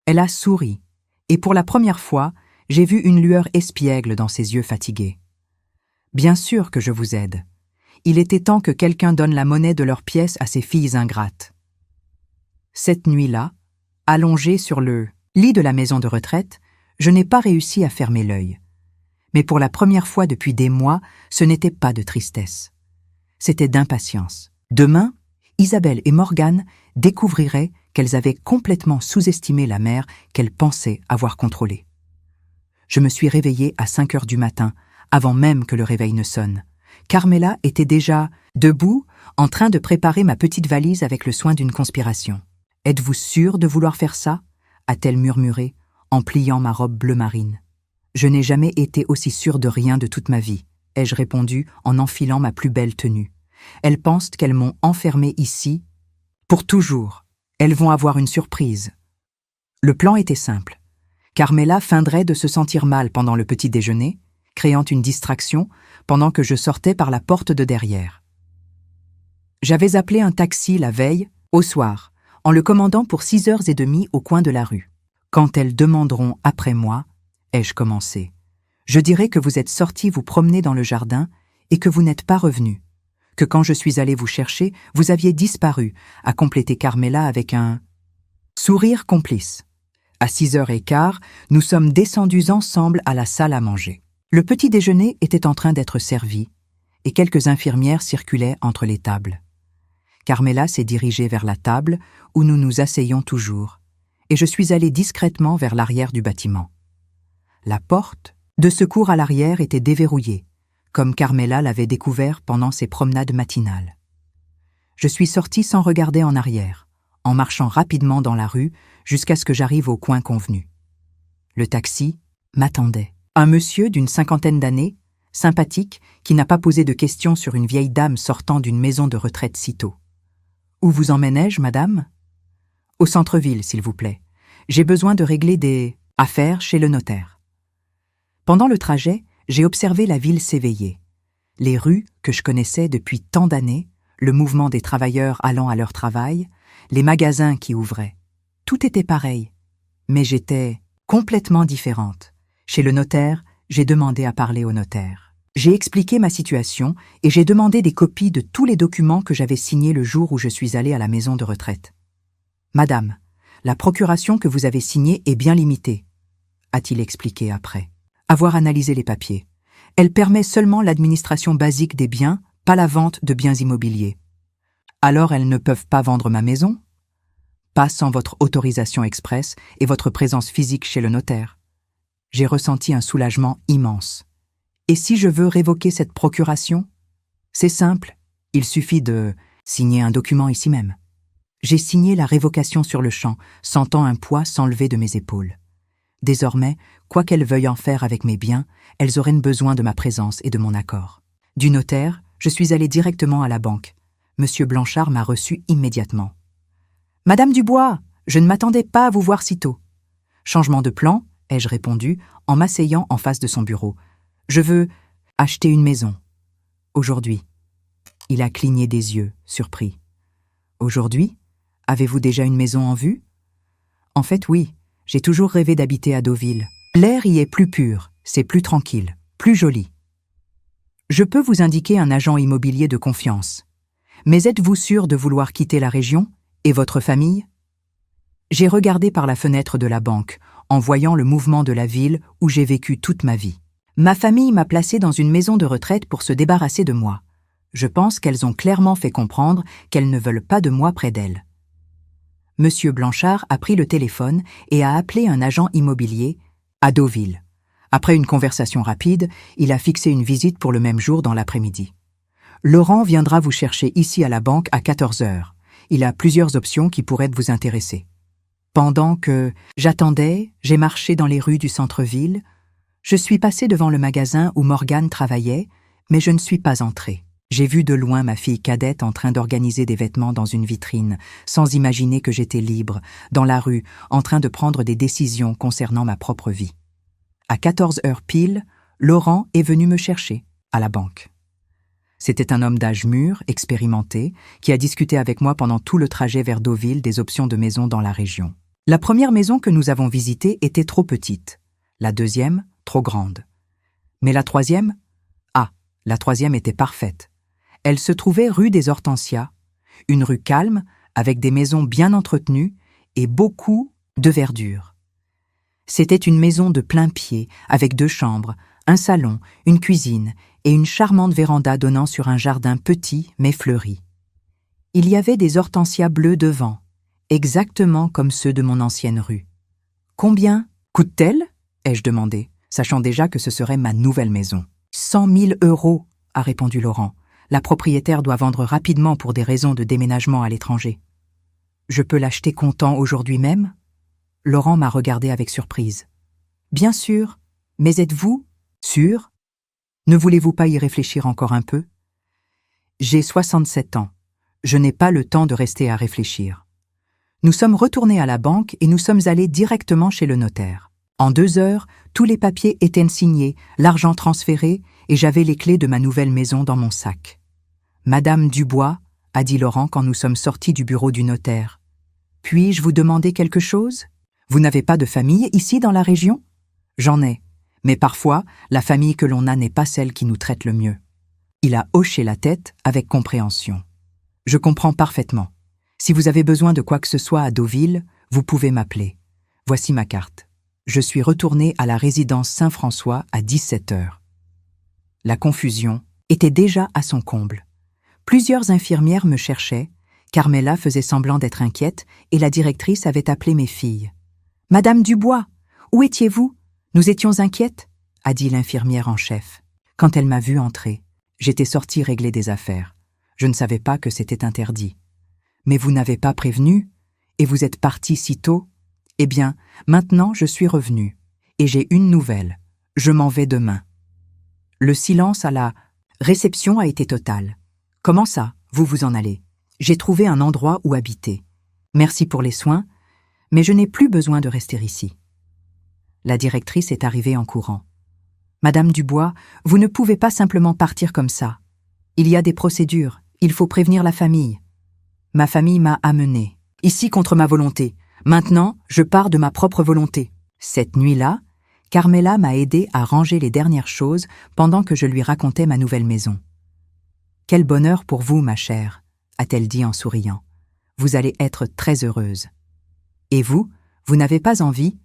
Elle a souri, et pour la première fois, j'ai vu une lueur espiègle dans ses yeux fatigués. « Bien sûr que je vous aide. Il était temps que quelqu'un donne la monnaie de leurs pièces à ces filles ingrates. » Cette nuit-là, allongée sur le lit de la maison de retraite, je n'ai pas réussi à fermer l'œil. Mais pour la première fois depuis des mois, ce n'était pas de tristesse. C'était d'impatience. Demain, Isabelle et Morgane découvriraient qu'elles avaient complètement sous-estimé la mère qu'elles pensaient avoir contrôlée. Je me suis réveillée à 5 heures du matin, avant même que le réveil ne sonne. Carmela était déjà debout, en train de préparer ma petite valise avec le soin d'une conspiration. « Êtes-vous sûre de vouloir faire ça ?» a-t-elle murmuré, en pliant ma robe bleu marine. « Je n'ai jamais été aussi sûre de rien de toute ma vie, » ai-je répondu en enfilant ma plus belle tenue. « Elles pensent qu'elles m'ont enfermée ici pour toujours. Elles vont avoir une surprise. » Le plan était simple. Carmela feindrait de se sentir mal pendant le petit déjeuner, créant une distraction pendant que je sortais par la porte de derrière. J'avais appelé un taxi la veille, au soir, en le commandant pour 6h30 au coin de la rue. « Quand elles demanderont après moi, ai-je commencé. Je dirai que vous êtes sorti vous promener dans le jardin et que vous n'êtes pas revenu. Que quand je suis allé vous chercher, vous aviez disparu, a complété Carmela avec un sourire complice. À 6h15, nous sommes descendus ensemble à la salle à manger. Le petit déjeuner était en train d'être servi et quelques infirmières circulaient entre les tables. Carmela s'est dirigée vers la table où nous nous asseyons toujours et je suis allé discrètement vers l'arrière du bâtiment. La porte de secours à l'arrière était déverrouillée, comme Carmela l'avait découvert pendant ses promenades matinales. Je suis sorti sans regarder en arrière, en marchant rapidement dans la rue jusqu'à ce que j'arrive au coin convenu. Le taxi m'attendait. Un monsieur d'une 50aine d'années, sympathique, qui n'a pas posé de questions sur une vieille dame sortant d'une maison de retraite si tôt. « Où vous emmènais-je, madame ?»« Au centre-ville, s'il vous plaît. J'ai besoin de régler des affaires chez le notaire. » Pendant le trajet, j'ai observé la ville s'éveiller. Les rues que je connaissais depuis tant d'années, le mouvement des travailleurs allant à leur travail, les magasins qui ouvraient. Tout était pareil, mais j'étais complètement différente. Chez le notaire, j'ai demandé à parler au notaire. J'ai expliqué ma situation et j'ai demandé des copies de tous les documents que j'avais signés le jour où je suis allé à la maison de retraite. « Madame, la procuration que vous avez signée est bien limitée, » a-t-il expliqué après avoir analysé les papiers. Elle permet seulement l'administration basique des biens, pas la vente de biens immobiliers. Alors elles ne peuvent pas vendre ma maison? Pas sans votre autorisation expresse et votre présence physique chez le notaire. J'ai ressenti un soulagement immense. Et si je veux révoquer cette procuration? C'est simple, il suffit de signer un document ici même. J'ai signé la révocation sur le champ, sentant un poids s'enlever de mes épaules. Désormais, quoi qu'elles veuillent en faire avec mes biens, elles auraient besoin de ma présence et de mon accord. Du notaire, je suis allé directement à la banque. Monsieur Blanchard m'a reçu immédiatement. « Madame Dubois, je ne m'attendais pas à vous voir si tôt. »« Changement de plan ?» ai-je répondu en m'asseyant en face de son bureau. « Je veux acheter une maison. Aujourd'hui. » Il a cligné des yeux, surpris. « Aujourd'hui? Avez-vous déjà une maison en vue? » En fait, oui, j'ai toujours rêvé d'habiter à Deauville. L'air y est plus pur, c'est plus tranquille, plus joli. Je peux vous indiquer un agent immobilier de confiance. Mais êtes-vous sûr de vouloir quitter la région? Et votre famille? J'ai regardé par la fenêtre de la banque, en voyant le mouvement de la ville où j'ai vécu toute ma vie. Ma famille m'a placé dans une maison de retraite pour se débarrasser de moi. Je pense qu'elles ont clairement fait comprendre qu'elles ne veulent pas de moi près d'elles. Monsieur Blanchard a pris le téléphone et a appelé un agent immobilier à Deauville. Après une conversation rapide, il a fixé une visite pour le même jour dans l'après-midi. Laurent viendra vous chercher ici à la banque à 14 heures. Il a plusieurs options qui pourraient vous intéresser. Pendant que j'attendais, j'ai marché dans les rues du centre-ville. Je suis passé devant le magasin où Morgane travaillait, mais je ne suis pas entré. J'ai vu de loin ma fille cadette en train d'organiser des vêtements dans une vitrine, sans imaginer que j'étais libre, dans la rue, en train de prendre des décisions concernant ma propre vie. À 14 heures pile, Laurent est venu me chercher, à la banque. C'était un homme d'âge mûr, expérimenté, qui a discuté avec moi pendant tout le trajet vers Deauville des options de maisons dans la région. La première maison que nous avons visitée était trop petite, la deuxième, trop grande. Mais la troisième? Ah, la troisième était parfaite. Elle se trouvait rue des Hortensias, une rue calme, avec des maisons bien entretenues et beaucoup de verdure. C'était une maison de plein pied, avec 2 chambres, un salon, une cuisine et une charmante véranda donnant sur un jardin petit mais fleuri. Il y avait des hortensias bleues devant, exactement comme ceux de mon ancienne rue. « Combien coûte-t-elle » ai-je demandé, sachant déjà que ce serait ma nouvelle maison. « 100 000 €, a répondu Laurent. La propriétaire doit vendre rapidement pour des raisons de déménagement à l'étranger. « Je peux l'acheter comptant aujourd'hui même » Laurent m'a regardé avec surprise. « Bien sûr, mais êtes-vous sûr? Ne voulez-vous pas y réfléchir encore un peu? » J'ai 67 ans. Je n'ai pas le temps de rester à réfléchir. Nous sommes retournés à la banque et nous sommes allés directement chez le notaire. En 2 heures, tous les papiers étaient signés, l'argent transféré et j'avais les clés de ma nouvelle maison dans mon sac. « Madame Dubois, » a dit Laurent quand nous sommes sortis du bureau du notaire. « Puis-je vous demander quelque chose? Vous n'avez pas de famille ici dans la région? » J'en ai, mais parfois, la famille que l'on a n'est pas celle qui nous traite le mieux. Il a hoché la tête avec compréhension. « Je comprends parfaitement. Si vous avez besoin de quoi que ce soit à Deauville, vous pouvez m'appeler. Voici ma carte. Je suis retourné à la résidence Saint-François à 17 heures. » La confusion était déjà à son comble. Plusieurs infirmières me cherchaient, Carmela faisait semblant d'être inquiète et la directrice avait appelé mes filles. « Madame Dubois, où étiez-vous? Nous étions inquiètes » a dit l'infirmière en chef. Quand elle m'a vue entrer, j'étais sortie régler des affaires. Je ne savais pas que c'était interdit. « Mais vous n'avez pas prévenu? Et vous êtes partie si tôt? Eh bien, maintenant je suis revenue. Et j'ai une nouvelle. Je m'en vais demain. » Le silence à la réception a été total. « Comment ça, vous vous en allez? J'ai trouvé un endroit où habiter. Merci pour les soins, mais je n'ai plus besoin de rester ici. » La directrice est arrivée en courant. « Madame Dubois, vous ne pouvez pas simplement partir comme ça. Il y a des procédures, il faut prévenir la famille. » Ma famille m'a amenée, ici contre ma volonté. Maintenant, je pars de ma propre volonté. Cette nuit-là, Carmela m'a aidé à ranger les dernières choses pendant que je lui racontais ma nouvelle maison. « Quel bonheur pour vous, ma chère », a-t-elle dit en souriant. « Vous allez être très heureuse. Et vous, vous n'avez pas envie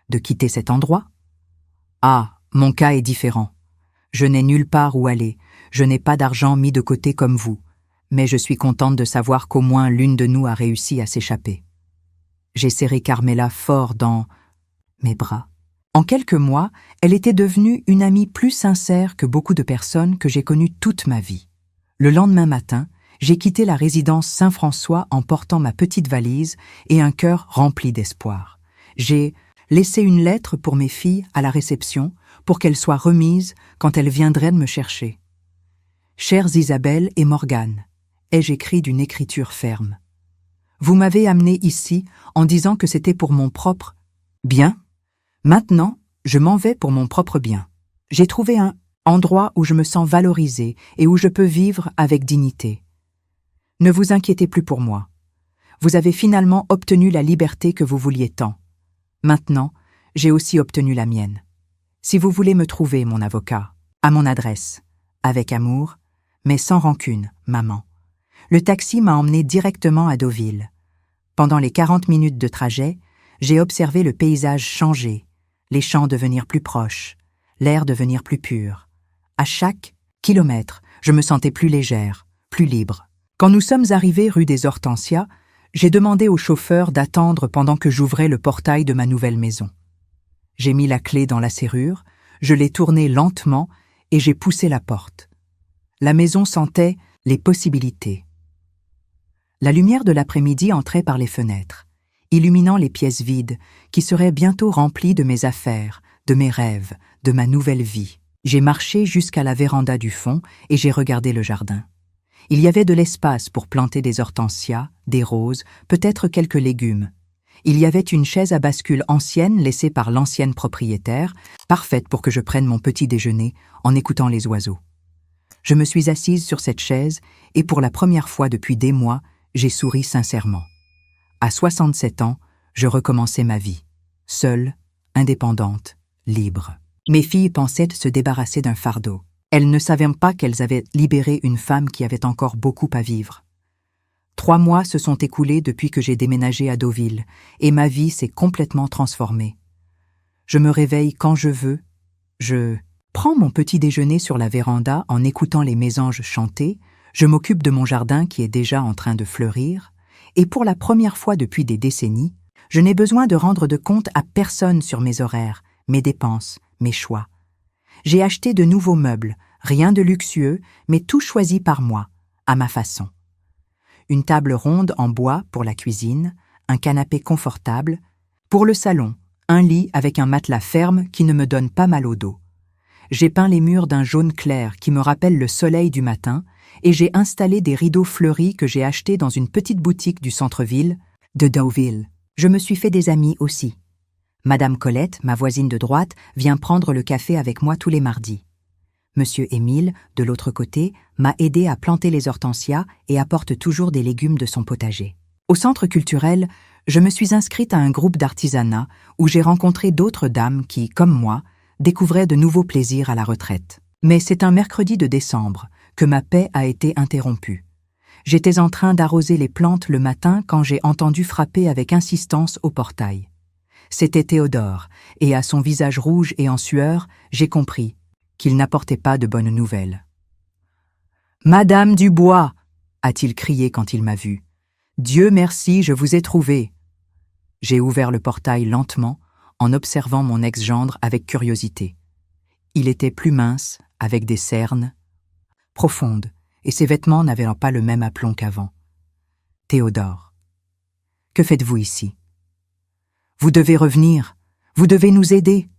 de quitter cet endroit ? Ah, mon cas est différent. Je n'ai nulle part où aller, je n'ai pas d'argent mis de côté comme vous, mais je suis contente de savoir qu'au moins l'une de nous a réussi à s'échapper. » J'ai serré Carmela fort dans mes bras. En quelques mois, elle était devenue une amie plus sincère que beaucoup de personnes que j'ai connues toute ma vie. Le lendemain matin, j'ai quitté la résidence Saint-François en portant ma petite valise et un cœur rempli d'espoir. J'ai laissé une lettre pour mes filles à la réception pour qu'elles soient remises quand elles viendraient me chercher. « Chères Isabelle et Morgane », ai-je écrit d'une écriture ferme. Vous m'avez amené ici en disant que c'était pour mon propre bien. Maintenant, je m'en vais pour mon propre bien. J'ai trouvé un endroit où je me sens valorisée et où je peux vivre avec dignité. Ne vous inquiétez plus pour moi. Vous avez finalement obtenu la liberté que vous vouliez tant. Maintenant, j'ai aussi obtenu la mienne. Si vous voulez me trouver, mon avocat, à mon adresse, avec amour, mais sans rancune, maman. Le taxi m'a emmené directement à Deauville. Pendant les 40 minutes de trajet, j'ai observé le paysage changer, les champs devenir plus proches, l'air devenir plus pur. À chaque kilomètre, je me sentais plus légère, plus libre. Quand nous sommes arrivés rue des Hortensias, j'ai demandé au chauffeur d'attendre pendant que j'ouvrais le portail de ma nouvelle maison. J'ai mis la clé dans la serrure, je l'ai tournée lentement et j'ai poussé la porte. La maison sentait les possibilités. La lumière de l'après-midi entrait par les fenêtres, illuminant les pièces vides qui seraient bientôt remplies de mes affaires, de mes rêves, de ma nouvelle vie. J'ai marché jusqu'à la véranda du fond et j'ai regardé le jardin. Il y avait de l'espace pour planter des hortensias, des roses, peut-être quelques légumes. Il y avait une chaise à bascule ancienne laissée par l'ancienne propriétaire, parfaite pour que je prenne mon petit déjeuner en écoutant les oiseaux. Je me suis assise sur cette chaise et pour la première fois depuis des mois, j'ai souri sincèrement. À 67 ans, je recommençais ma vie, seule, indépendante, libre. Mes filles pensaient se débarrasser d'un fardeau. Elles ne savaient pas qu'elles avaient libéré une femme qui avait encore beaucoup à vivre. 3 mois se sont écoulés depuis que j'ai déménagé à Deauville et ma vie s'est complètement transformée. Je me réveille quand je veux, je prends mon petit déjeuner sur la véranda en écoutant les mésanges chanter, je m'occupe de mon jardin qui est déjà en train de fleurir, et pour la première fois depuis des décennies, je n'ai besoin de rendre de compte à personne sur mes horaires, mes dépenses, mes choix. J'ai acheté de nouveaux meubles, rien de luxueux, mais tout choisi par moi, à ma façon. Une table ronde en bois pour la cuisine, un canapé confortable, pour le salon, un lit avec un matelas ferme qui ne me donne pas mal au dos. J'ai peint les murs d'un jaune clair qui me rappelle le soleil du matin et j'ai installé des rideaux fleuris que j'ai achetés dans une petite boutique du centre-ville de Deauville. Je me suis fait des amis aussi. Madame Colette, ma voisine de droite, vient prendre le café avec moi tous les mardis. Monsieur Émile, de l'autre côté, m'a aidé à planter les hortensias et apporte toujours des légumes de son potager. Au centre culturel, je me suis inscrite à un groupe d'artisanat où j'ai rencontré d'autres dames qui, comme moi, découvraient de nouveaux plaisirs à la retraite. Mais c'est un mercredi de décembre que ma paix a été interrompue. J'étais en train d'arroser les plantes le matin quand j'ai entendu frapper avec insistance au portail. C'était Théodore, et à son visage rouge et en sueur, j'ai compris qu'il n'apportait pas de bonnes nouvelles. « Madame Dubois !» a-t-il crié quand il m'a vu. « Dieu merci, je vous ai trouvé !» J'ai ouvert le portail lentement, en observant mon ex-gendre avec curiosité. Il était plus mince, avec des cernes profondes, et ses vêtements n'avaient pas le même aplomb qu'avant. « Théodore, que faites-vous ici ? » « Vous devez revenir, vous devez nous aider, »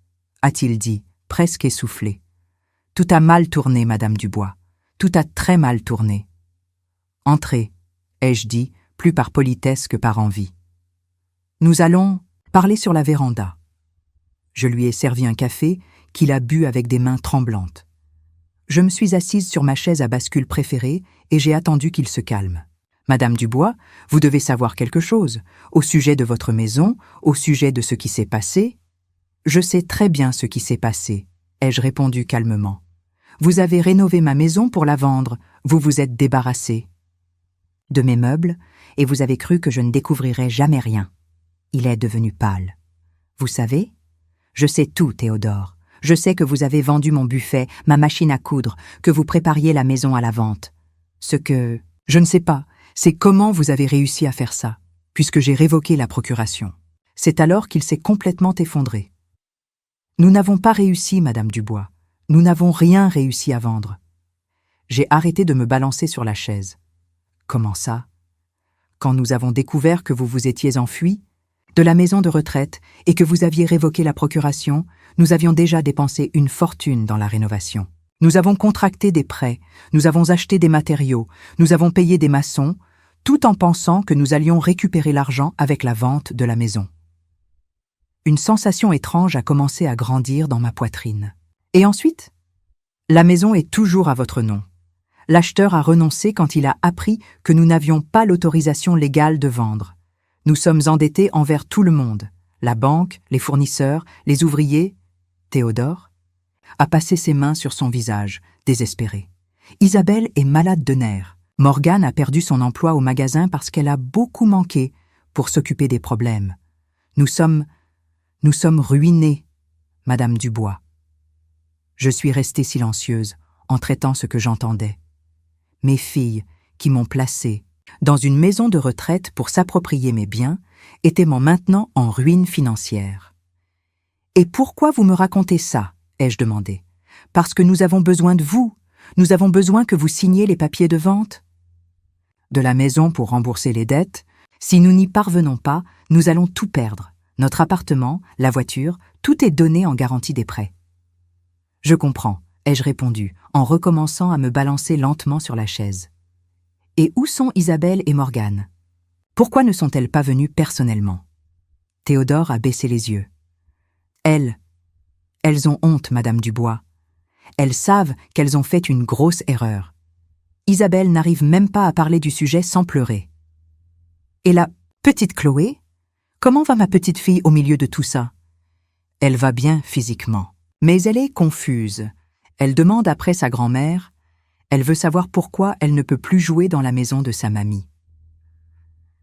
a-t-il dit, presque essoufflé. « Tout a mal tourné, Madame Dubois, tout a très mal tourné. »« Entrez, » ai-je dit, plus par politesse que par envie. « Nous allons parler sur la véranda. » Je lui ai servi un café qu'il a bu avec des mains tremblantes. Je me suis assise sur ma chaise à bascule préférée et j'ai attendu qu'il se calme. « Madame Dubois, vous devez savoir quelque chose, au sujet de votre maison, au sujet de ce qui s'est passé. » Je sais très bien ce qui s'est passé, ai-je répondu calmement. Vous avez rénové ma maison pour la vendre, vous vous êtes débarrassé de mes meubles, et vous avez cru que je ne découvrirais jamais rien. Il est devenu pâle. Vous savez? Je sais tout, Théodore. Je sais que vous avez vendu mon buffet, ma machine à coudre, que vous prépariez la maison à la vente. Ce que... Je ne sais pas, c'est comment vous avez réussi à faire ça, puisque j'ai révoqué la procuration. C'est alors qu'il s'est complètement effondré. Nous n'avons pas réussi, Madame Dubois. Nous n'avons rien réussi à vendre. J'ai arrêté de me balancer sur la chaise. Comment ça? Quand nous avons découvert que vous vous étiez enfui de la maison de retraite et que vous aviez révoqué la procuration, nous avions déjà dépensé une fortune dans la rénovation. Nous avons contracté des prêts, nous avons acheté des matériaux, nous avons payé des maçons, tout en pensant que nous allions récupérer l'argent avec la vente de la maison. Une sensation étrange a commencé à grandir dans ma poitrine. Et ensuite? La maison est toujours à votre nom. L'acheteur a renoncé quand il a appris que nous n'avions pas l'autorisation légale de vendre. Nous sommes endettés envers tout le monde. La banque, les fournisseurs, les ouvriers. Théodore a passé ses mains sur son visage, désespéré. Isabelle est malade de nerfs. Morgane a perdu son emploi au magasin parce qu'elle a beaucoup manqué pour s'occuper des problèmes. Nous sommes ruinés, Madame Dubois. Je suis restée silencieuse en traitant ce que j'entendais. Mes filles, qui m'ont placée dans une maison de retraite pour s'approprier mes biens, étaient maintenant en ruine financière. « Et pourquoi vous me racontez ça ?» ai-je demandé. « Parce que nous avons besoin de vous. Nous avons besoin que vous signiez les papiers de vente. De la maison pour rembourser les dettes. Si nous n'y parvenons pas, nous allons tout perdre. Notre appartement, la voiture, tout est donné en garantie des prêts. » « Je comprends, ai-je répondu, en recommençant à me balancer lentement sur la chaise. « Et où sont Isabelle et Morgane? Pourquoi ne sont-elles pas venues personnellement ?» Théodore a baissé les yeux. « Elles ont honte, Madame Dubois. Elles savent qu'elles ont fait une grosse erreur. Isabelle n'arrive même pas à parler du sujet sans pleurer. Et la petite Chloé? Comment va ma petite fille au milieu de tout ça? Elle va bien physiquement. Mais elle est confuse. Elle demande après sa grand-mère. Elle veut savoir pourquoi elle ne peut plus jouer dans la maison de sa mamie. »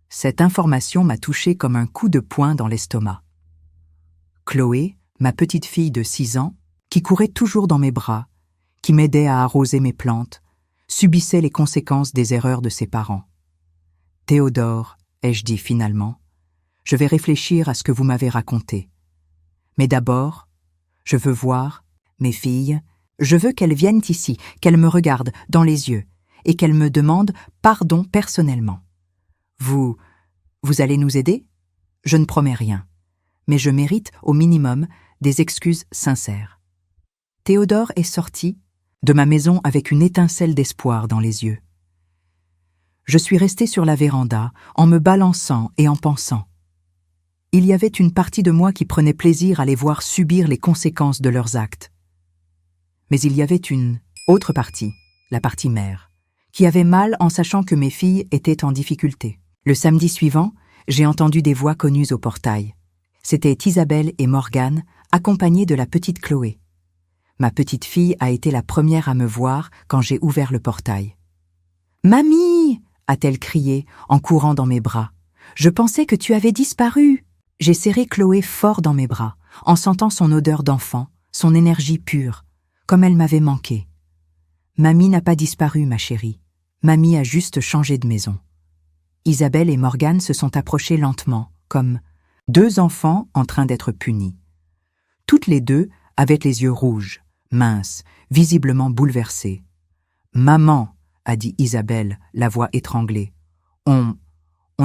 Cette information m'a touchée comme un coup de poing dans l'estomac. Chloé, ma petite fille de 6 ans, qui courait toujours dans mes bras, qui m'aidait à arroser mes plantes, subissait les conséquences des erreurs de ses parents. « Théodore, ai-je dit finalement, je vais réfléchir à ce que vous m'avez raconté. Mais d'abord, je veux voir mes filles, je veux qu'elles viennent ici, qu'elles me regardent dans les yeux et qu'elles me demandent pardon personnellement. Vous allez nous aider? Je ne promets rien, mais je mérite au minimum des excuses sincères. » Théodore est sorti de ma maison avec une étincelle d'espoir dans les yeux. Je suis restée sur la véranda en me balançant et en pensant. Il y avait une partie de moi qui prenait plaisir à les voir subir les conséquences de leurs actes. Mais il y avait une autre partie, la partie mère, qui avait mal en sachant que mes filles étaient en difficulté. Le samedi suivant, j'ai entendu des voix connues au portail. C'étaient Isabelle et Morgane, accompagnées de la petite Chloé. Ma petite fille a été la première à me voir quand j'ai ouvert le portail. « Mamie !» a-t-elle crié en courant dans mes bras. « Je pensais que tu avais disparu !» J'ai serré Chloé fort dans mes bras, en sentant son odeur d'enfant, son énergie pure, comme elle m'avait manqué. Mamie n'a pas disparu, ma chérie. Mamie a juste changé de maison. Isabelle et Morgane se sont approchées lentement, comme 2 enfants en train d'être punis. Toutes les 2 avaient les yeux rouges, minces, visiblement bouleversées. « Maman !» a dit Isabelle, la voix étranglée. « On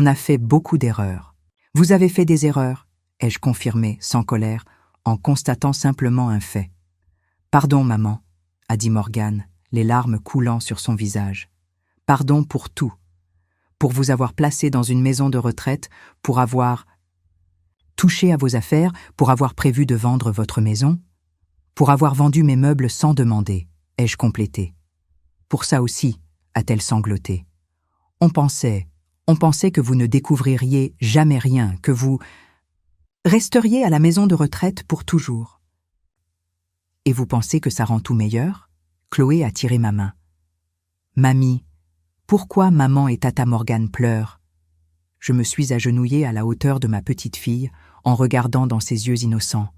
a fait beaucoup d'erreurs. » « Vous avez fait des erreurs, ai-je confirmé, sans colère, en constatant simplement un fait. « Pardon, maman, » a dit Morgane, les larmes coulant sur son visage. « Pardon pour tout. Pour vous avoir placé dans une maison de retraite, pour avoir touché à vos affaires, pour avoir prévu de vendre votre maison, pour avoir vendu mes meubles sans demander, ai-je complété. Pour ça aussi, a-t-elle sangloté. On pensait que vous ne découvririez jamais rien, que vous... resteriez à la maison de retraite pour toujours. Et vous pensez que ça rend tout meilleur? Chloé a tiré ma main. Mamie, pourquoi maman et Tata Morgane pleurent? Je me suis agenouillée à la hauteur de ma petite fille en regardant dans ses yeux innocents.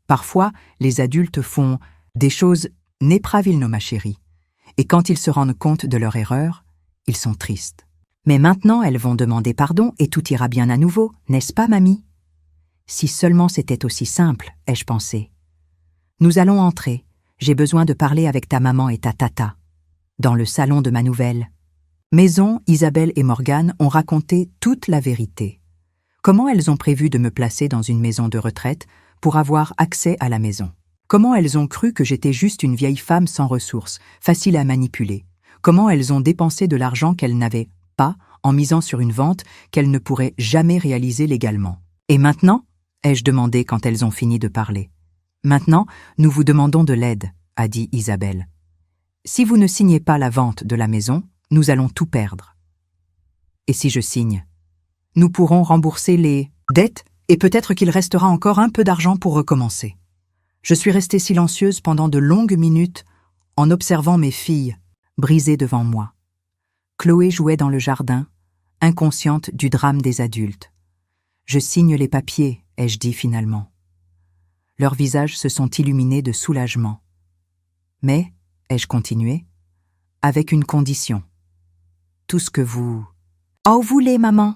Parfois, les adultes font des choses népravilles, ma chérie, et quand ils se rendent compte de leur erreur, ils sont tristes. Mais maintenant, elles vont demander pardon et tout ira bien à nouveau, n'est-ce pas, mamie? Si seulement c'était aussi simple, ai-je pensé. Nous allons entrer. J'ai besoin de parler avec ta maman et ta tata. Dans le salon de ma nouvelle maison, Isabelle et Morgane ont raconté toute la vérité. Comment elles ont prévu de me placer dans une maison de retraite pour avoir accès à la maison? Comment elles ont cru que j'étais juste une vieille femme sans ressources, facile à manipuler? Comment elles ont dépensé de l'argent qu'elles n'avaient pas en misant sur une vente qu'elles ne pourraient jamais réaliser légalement? Et maintenant, ai-je demandé quand elles ont fini de parler. Maintenant, nous vous demandons de l'aide, a dit Isabelle. Si vous ne signez pas la vente de la maison, nous allons tout perdre. Et si je signe? Nous pourrons rembourser les dettes et peut-être qu'il restera encore un peu d'argent pour recommencer. Je suis restée silencieuse pendant de longues minutes en observant mes filles brisées devant moi. Chloé jouait dans le jardin, inconsciente du drame des adultes. Je signe les papiers, ai-je dit finalement. Leurs visages se sont illuminés de soulagement. Mais, ai-je continué, avec une condition. Tout ce que vous... Oh, voulez, maman?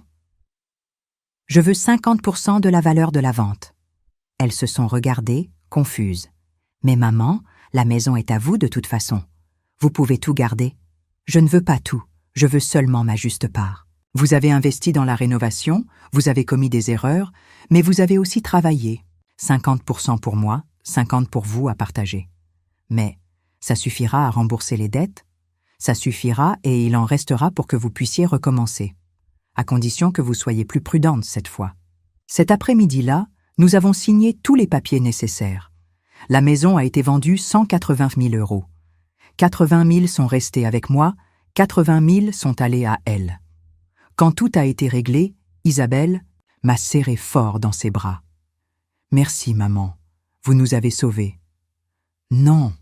Je veux 50% de la valeur de la vente. Elles se sont regardées, confuses. Mais maman, la maison est à vous de toute façon. Vous pouvez tout garder. Je ne veux pas tout, je veux seulement ma juste part. Vous avez investi dans la rénovation, vous avez commis des erreurs, mais vous avez aussi travaillé. 50% pour moi, 50% pour vous à partager. Mais ça suffira à rembourser les dettes? Ça suffira et il en restera pour que vous puissiez recommencer. À condition que vous soyez plus prudente cette fois. Cet après-midi-là, nous avons signé tous les papiers nécessaires. La maison a été vendue 180 000 €. 80 000 sont restés avec moi, 80 000 sont allés à elle. Quand tout a été réglé, Isabelle m'a serré fort dans ses bras. « Merci, maman, vous nous avez sauvés. »« Non, »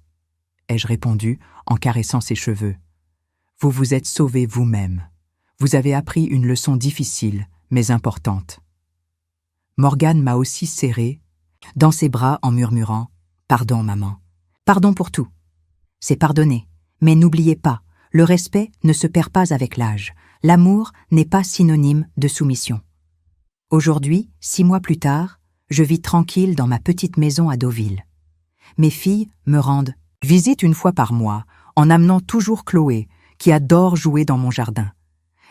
ai-je répondu en caressant ses cheveux. « Vous vous êtes sauvés vous-même. Vous avez appris une leçon difficile, mais importante. » Morgane m'a aussi serré dans ses bras en murmurant « Pardon, maman. Pardon pour tout. C'est pardonné. Mais n'oubliez pas, le respect ne se perd pas avec l'âge. L'amour n'est pas synonyme de soumission. » Aujourd'hui, 6 mois plus tard, je vis tranquille dans ma petite maison à Deauville. Mes filles me rendent visite une fois par mois, en amenant toujours Chloé, qui adore jouer dans mon jardin.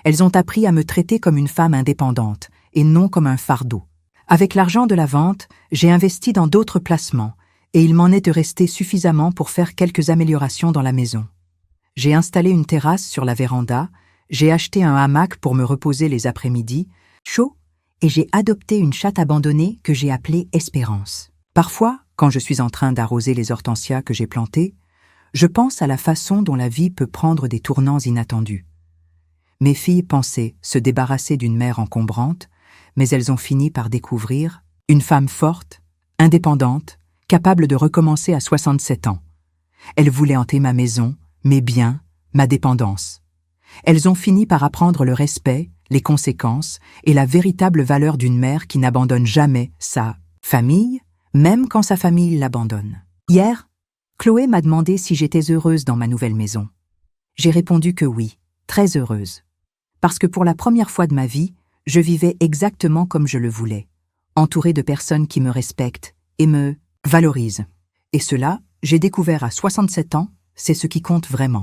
Elles ont appris à me traiter comme une femme indépendante, et non comme un fardeau. Avec l'argent de la vente, j'ai investi dans d'autres placements, et il m'en est resté suffisamment pour faire quelques améliorations dans la maison. J'ai installé une terrasse sur la véranda, j'ai acheté un hamac pour me reposer les après-midi, chaud, et j'ai adopté une chatte abandonnée que j'ai appelée Espérance. Parfois, quand je suis en train d'arroser les hortensias que j'ai plantées, je pense à la façon dont la vie peut prendre des tournants inattendus. Mes filles pensaient se débarrasser d'une mère encombrante, mais elles ont fini par découvrir une femme forte, indépendante, capable de recommencer à 67 ans. Elles voulaient hanter ma maison, mes biens, ma dépendance. Elles ont fini par apprendre le respect, les conséquences et la véritable valeur d'une mère qui n'abandonne jamais sa famille, même quand sa famille l'abandonne. Hier, Chloé m'a demandé si j'étais heureuse dans ma nouvelle maison. J'ai répondu que oui, très heureuse. Parce que pour la première fois de ma vie, je vivais exactement comme je le voulais, entourée de personnes qui me respectent et me valorisent. Et cela, j'ai découvert à 67 ans, c'est ce qui compte vraiment.